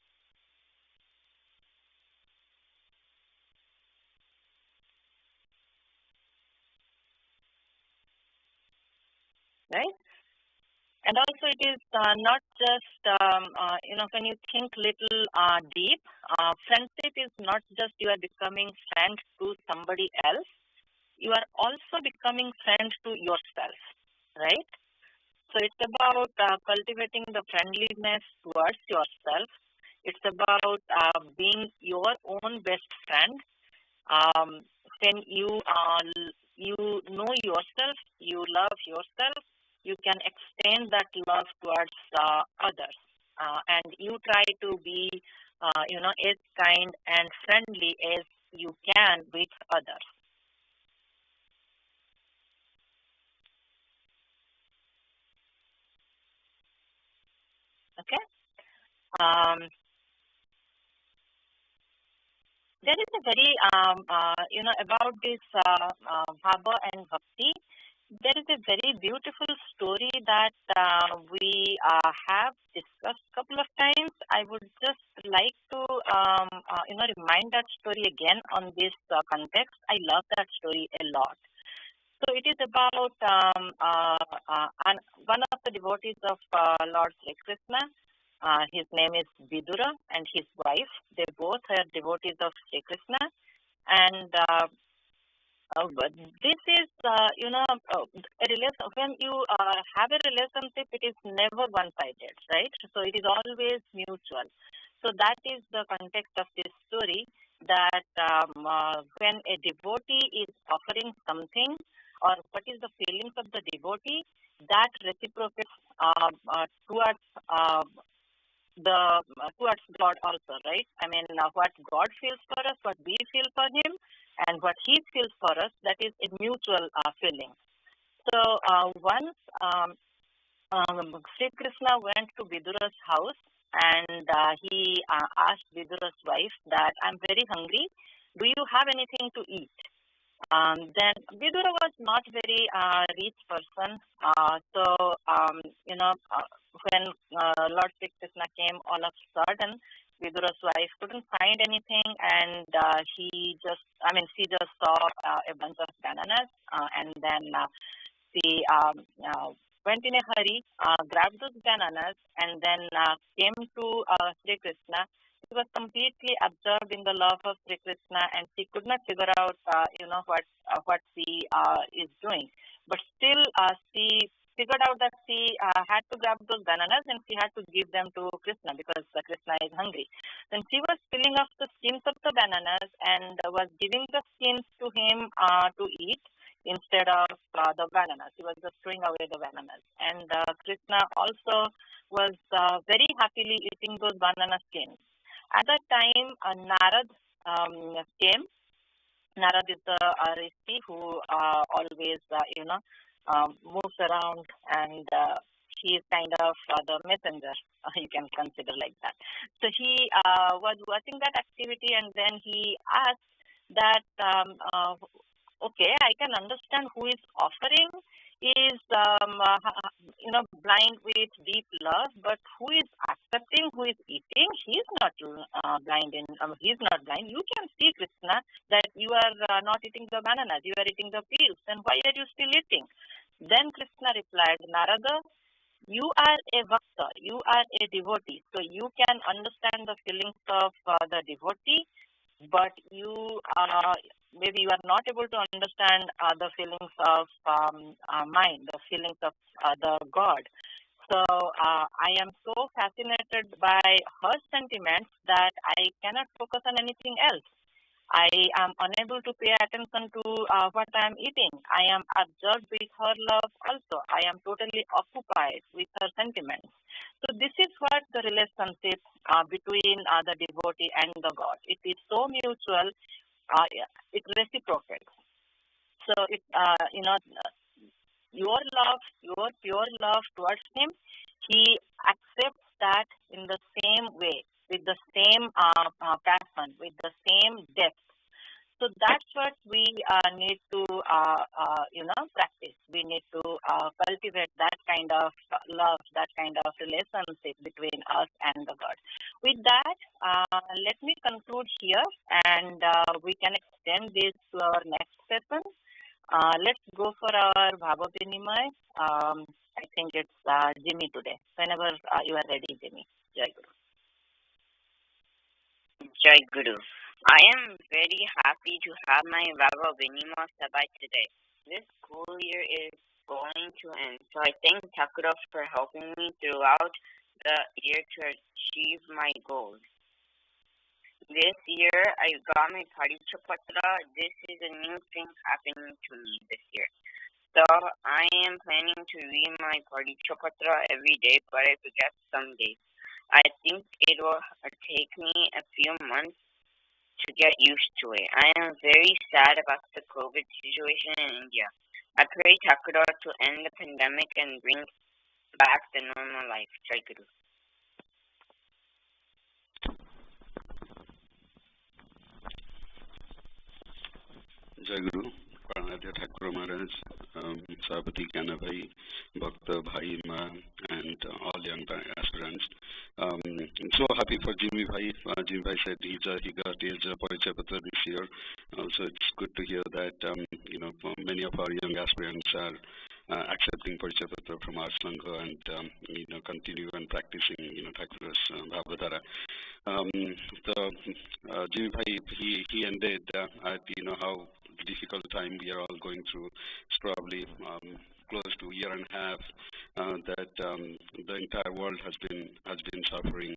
Right? And also it is not just, when you think little deep, friendship is not just you are becoming friend to somebody else, you are also becoming friend to yourself, right? So it's about cultivating the friendliness towards yourself. It's about being your own best friend. When you know yourself, you love yourself, you can extend that love towards others, and you try to be, as kind and friendly as you can with others. Okay. There is a very, about this bhava and bhakti, there is a very beautiful story that we have discussed a couple of times. I would just like to remind that story again on this context. I love that story a lot. So it is about one of the devotees of Lord Sri Krishna. His name is Vidura, and his wife. They both are devotees of Sri Krishna. And this is, a relation. When you have a relationship, it is never one-sided, right? So it is always mutual. So that is the context of this story, that when a devotee is offering something, or what is the feelings of the devotee, that reciprocates towards towards God also, right? I mean, what God feels for us, what we feel for Him, and what He feels for us, that is a mutual feeling. So once Sri Krishna went to Vidura's house, and he asked Vidura's wife that, "I'm very hungry. Do you have anything to eat?" Then Vidura was not very rich person. When Lord Sri Krishna came, all of a sudden, Vidura's wife couldn't find anything, and she just saw a bunch of bananas, and then she went in a hurry, grabbed those bananas, and then came to Sri Krishna. She was completely absorbed in the love of Sri Krishna, and she could not figure out, what she is doing. But still, she figured out that she had to grab those bananas and she had to give them to Krishna because Krishna is hungry. Then she was peeling off the skins of the bananas and was giving the skins to him to eat instead of the bananas. She was just throwing away the bananas. And Krishna also was very happily eating those banana skins. At that time, Narad came. Narad is the rishi who always, moves around, and he is kind of the messenger, you can consider like that. So he was watching that activity, and then he asked that, okay, I can understand who is offering is blind with deep love, but who is accepting, who is eating, he is not blind. He is not blind. You can see, Krishna, that you are not eating the bananas, you are eating the peels. Then why are you still eating? Then Krishna replied, Narada, you are a bhakta, you are a devotee, so you can understand the feelings of the devotee, but you maybe you are not able to understand the feelings of mine, the feelings of the God. So I am so fascinated by her sentiments that I cannot focus on anything else. I am unable to pay attention to what I am eating. I am absorbed with her love also. I am totally occupied with her sentiments. So this is what the relationship between the devotee and the God. It is so mutual. It reciprocates. So it your love, your pure love towards him, he accepts that in the same way, with the same passion, with the same depth. So that's what we need to practice. We need to cultivate that kind of love, that kind of relationship between us and the God. With that, let me conclude here, and we can extend this to our next session. Let's go for our Bhava Vinimay. I think it's Jimmy today. Whenever you are ready, Jimmy. Jai Guru. Jai Guru. I am very happy to have my Bhava Vinimay Sabha today. This school year is going to end, so I thank Thakura for helping me throughout the year to achieve my goals. This year, I got my Parichapatra. This is a new thing happening to me this year. So I am planning to read my Parichapatra every day, but I forget some days. I think it will take me a few months to get used to it. I am very sad about the COVID situation in India. I pray Thakura to end the pandemic and bring back the normal life. Jai Guru. Jai Guru, Pranadya Thakur Maharaj, Sabati Kana Bhai, Bhakta Bhai Ma, and all young aspirants. so happy for Jimmy Bhai. Jimmy Bhai said he got his Parichaya Patra this year. So it's good to hear that many of our young aspirants are accepting Parichaya Patra from our Sangha and continue and practicing Thakura's Bhavadhara. Jimmy Bhai, he ended at how difficult time we are all going through. It's probably close to a year and a half that the entire world has been suffering.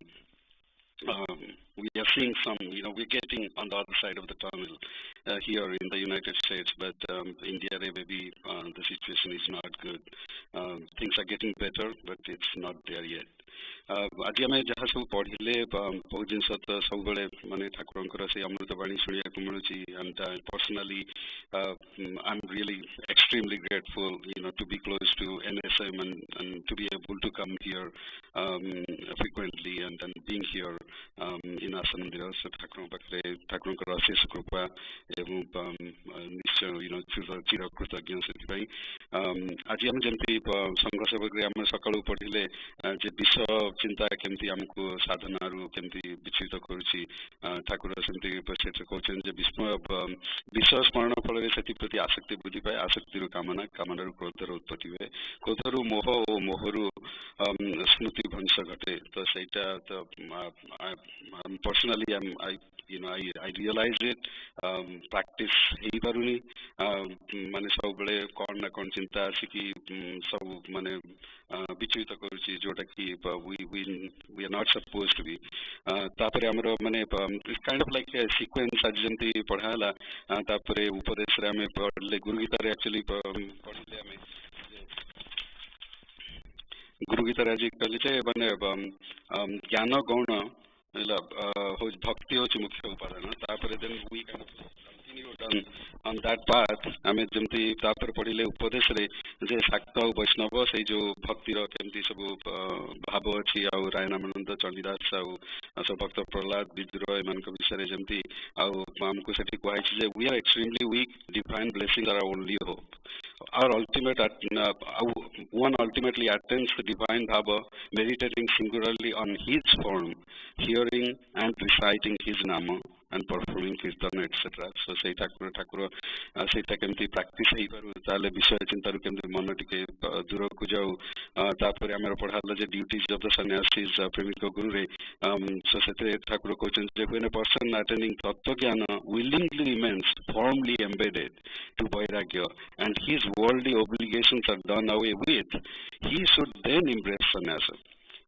We are seeing some, we're getting on the other side of the tunnel here in the United States, but India, maybe the situation is not good. Things are getting better, but it's not there yet. आज आम जहाँ सब पढ़ले बहुत जिन सब माने ठाकुर से अमृतवाणी शुणा मिलूँ and personally I'm really extremely grateful to be close to NSM and to be able to come here frequently and being here in Asamandira. So Thakur अशेष कृपा एवं निश्चय चिर कृतज्ञ से आज आम जमी संघ सेवक आम सका पढ़ले विश्व चिंता केमती आमको साधना केमती विचलित करुच्ची ठाकुर सेमती कहते विश्व स्मरण फल से प्रति आसक्ति वृद्धि पाए आसक्ति कामना कामना क्रोधर उत्पत्ति हुए क्रोधर मोह और मोहरु स्मृति भंश घटे तो सहीटा तो personally I realize it practice हेई पारुनी माने सब बेले कौन ना कौन चिंता आसिकी सब माने विचलित करुच्ची जोटा कि we are not supposed to be तापरे हमरो माने kind of like a sequence आज जंती पढ़ाला तापरे उपदेश रे हमें पढ़ले गुरु गीता रे actually पढ़ले हमें गुरु गीता रे आज कहले जे माने ज्ञान गौण भक्ति हो मुख्य उपादान तापरे then we kind of continued on that path आमे जमती तापर पढ़िले उपदेश रे जे शाक्त वैष्णव से जो भक्ति रो केमती सब भाव अछि आ रायनामानंद चंडीदास आ सब भक्त प्रहलाद विद्रोह एमान को विषय रे जमती आ हमको सेठी कहै छै जे we are extremely weak, divine blessings are our only hope. Our one ultimately attains the divine bhava, meditating singularly on his form, hearing and reciting his nama and performing kirtan etc. So say Thakur सेटा केमती practice हेई पारु ताले विषय चिंता रु केमती मन टिके दूर को जाऊ तापर हमर पढ़ाला जे ड्यूटीज ऑफ द सन्यासीज प्रेमिक गुरु रे सो सेते ठाकुर कहछन जे when a person attaining tattva jnana willingly remains firmly embedded to vairagya and his worldly obligations are done away with, he should then embrace sannyasa.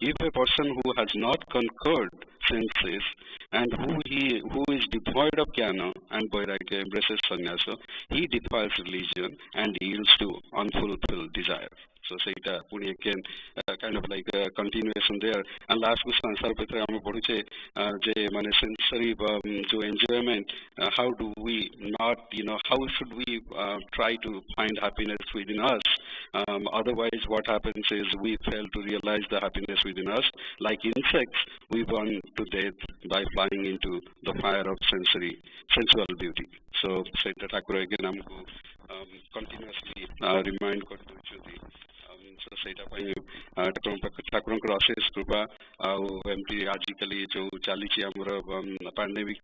If a person who has not conquered senses and who is devoid of jnana and vairagya embraces sannyasa, he defiles religion and yields to unfulfilled desire. So सेटा पुणी again kind of like a continuation there. And last को संसार पत्र हम पढ़ुचे जे माने sensory जो enjoyment, how do we not how should we try to find happiness within us? Otherwise what happens is we fail to realize the happiness within us. Like insects, we burn to death by flying into the fire of sensual beauty. So सेटा Thakur again हमको continuously remind करते so सेटा ठाकुर अशेष कृपा आमती आजिकली जो चली हमर pandemic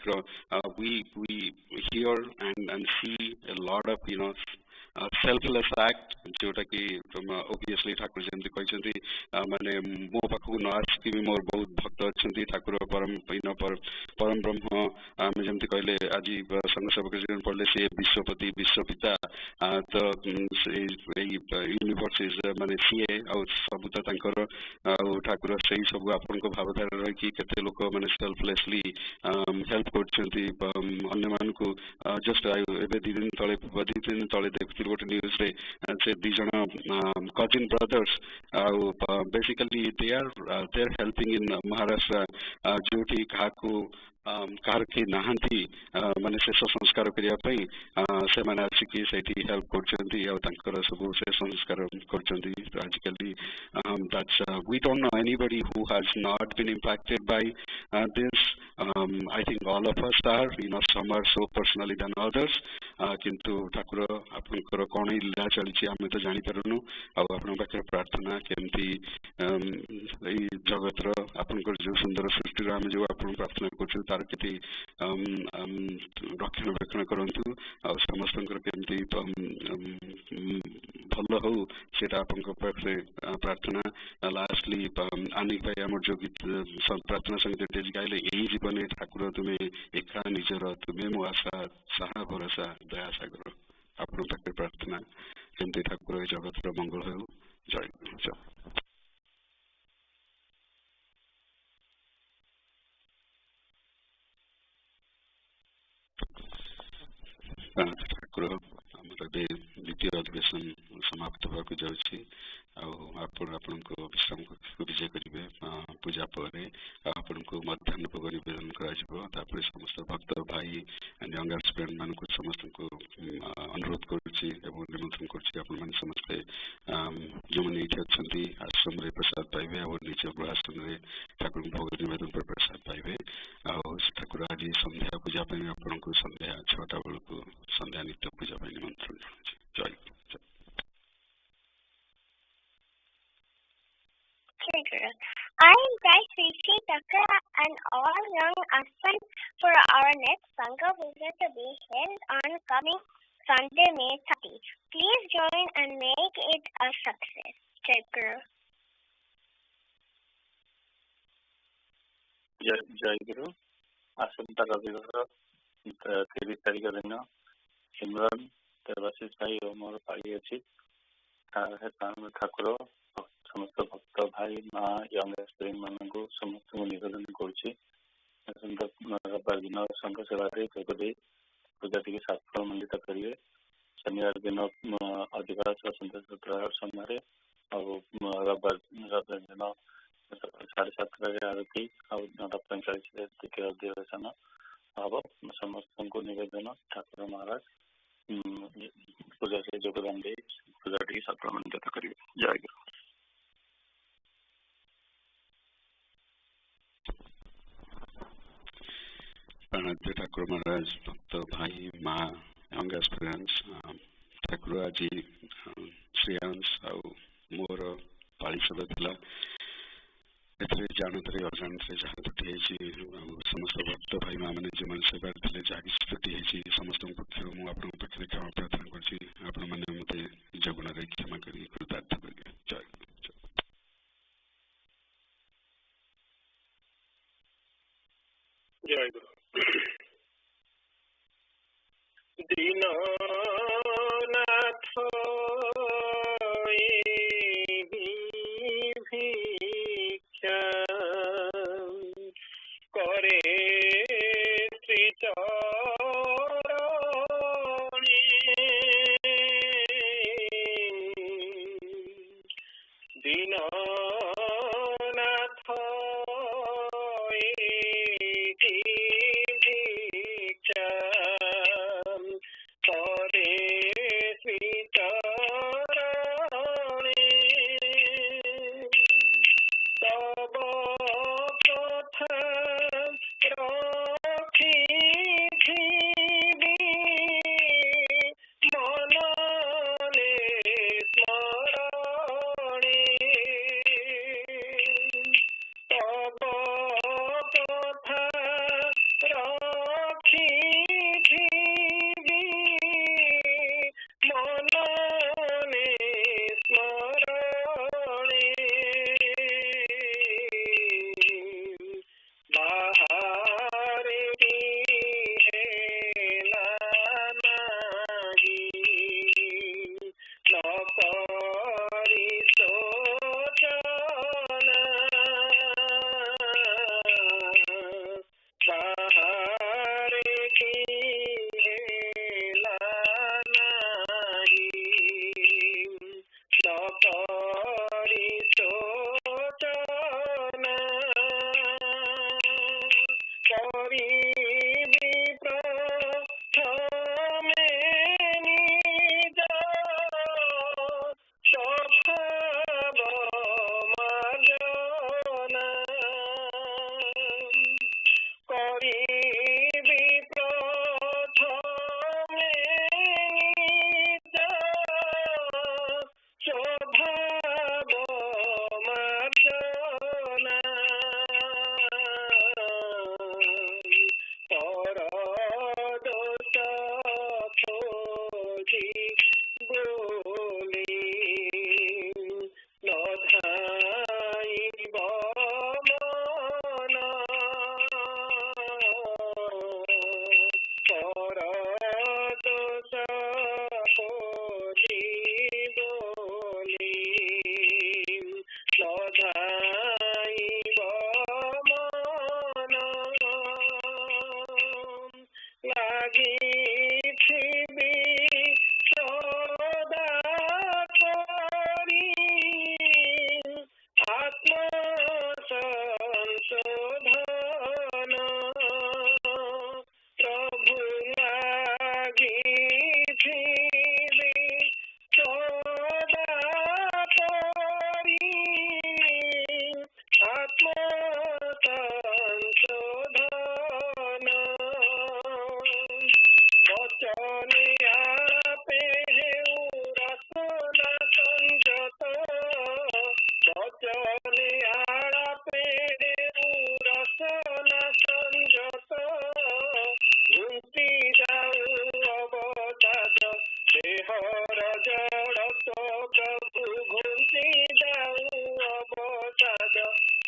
we hear and see a lot of selfless act जोटा कि obviously ठाकुर जमी कहते माने मो पाखक न आसिक भी मोर बहुत भक्त अच्छा ठाकुर परम ब्रह्म आम जमी कहले आज संघ सेवक जीवन पढ़ले सी विश्वपति विश्वपिता तो यूनिवर्स इज माने सीए सब ठाकुर से सब आपण भावधारा रही केते लोक माने सेल्फलेसली हेल्प कर जस्ट ए दिन तले देखती गोटे न्यूज रे से दी जन cousin brothers basically they are helping in Maharashtra जोठी कहार के नहांती माने शेष संस्कार करिया से माने आसिकी सेठी हेल्प करछंती आ तांकर सब से संस्कार करछंती आजिकली that's we don't know anybody who has not been impacted by this. I think all of us are some are so personally than others किंतु ठाकुर आपनकर कोन लीला चलछि आमे तो जानि परनु आ आपन पाखे प्रार्थना केमती जगत आपनकर जो सुंदर सृष्टि आम जो आप प्रार्थना कर तार के रक्षणाबेक्षण करूँ आ समस्त केमती भल हो पाखे प्रार्थना लास्टली आनिक भाई आम जो गीत प्रार्थना संगीत गाइले यही जीवन ठाकुर तुम्हें एका निजर तुम्हें मो आशा साहा भरोसा दया सागर आपण पाखे प्रार्थना केमती ठाकुर जगत मंगल हो जय जय ठाकुर आमर द्वितीय अधिवेशन समाप्त होगा जाऊँगी आपण विश्राम कक्ष को विजय करेंगे पूजा पर आपण को मध्याह्न भोग नवेदन कर समस्त भक्त भाई एंड यंग एस्पिरेंट मान समस्त को अनुरोध करुच्ची निमंत्रण कर समस्ते जो मैंने ये अच्छा आश्रम प्रसाद पाइबे और निज गृहाश्रम ठाकुर भोग नवेदन पर प्रसाद पाइबे ठाकुर आज संध्या पूजा आपण को संध्या 6टा बेलू संध्या नित्य पूजा निमंत्रण जय I invite Rishi, Takra and all young aspirants for our next Sangha visit to be held on coming Sunday, May 30. Please join and make it a success. Jai Guru. जय गुरु आसंता रविवार 30 तारीख दिन सिमरन देवाशीष भाई और मोर पाली अच्छी ठाकुर समस्त भक्त भाई माँ यंग एस्पिरेंट मान को समस्त निवेदन कर दिन संघ सेवा जोगदे पूजा टी सफल मंडित करेंगे शनिवार दिन अधिवास संध्या समय रविवार दिन 7:30 आरती और 9:45 द्वितीय अधिवेशन हम समस्त को निवेदन ठाकुर महाराज पूजा से योगदान दे पूजा टी सफल मंडित करेंगे जय गुरु प्रणत ठाकुर महाराज भक्त भाई माँ यंग एस्पिरेंट्स ठाकुर आज श्रेयांश आ मोर पाली सब था जानते अजाणते जहाँ त्रुटि समस्त भक्त भाई माँ मैंने जो सेवा थे जहाँ किसी त्रुटि समस्त पक्ष मुझे पाखे क्षमा प्रार्थना कर मत जगुण क्षमा कर कृतार्थ करेंगे जय जय गुरु दीनानाथ भिक्षा करे त्रिचरणे दीनानाथ भिक्षा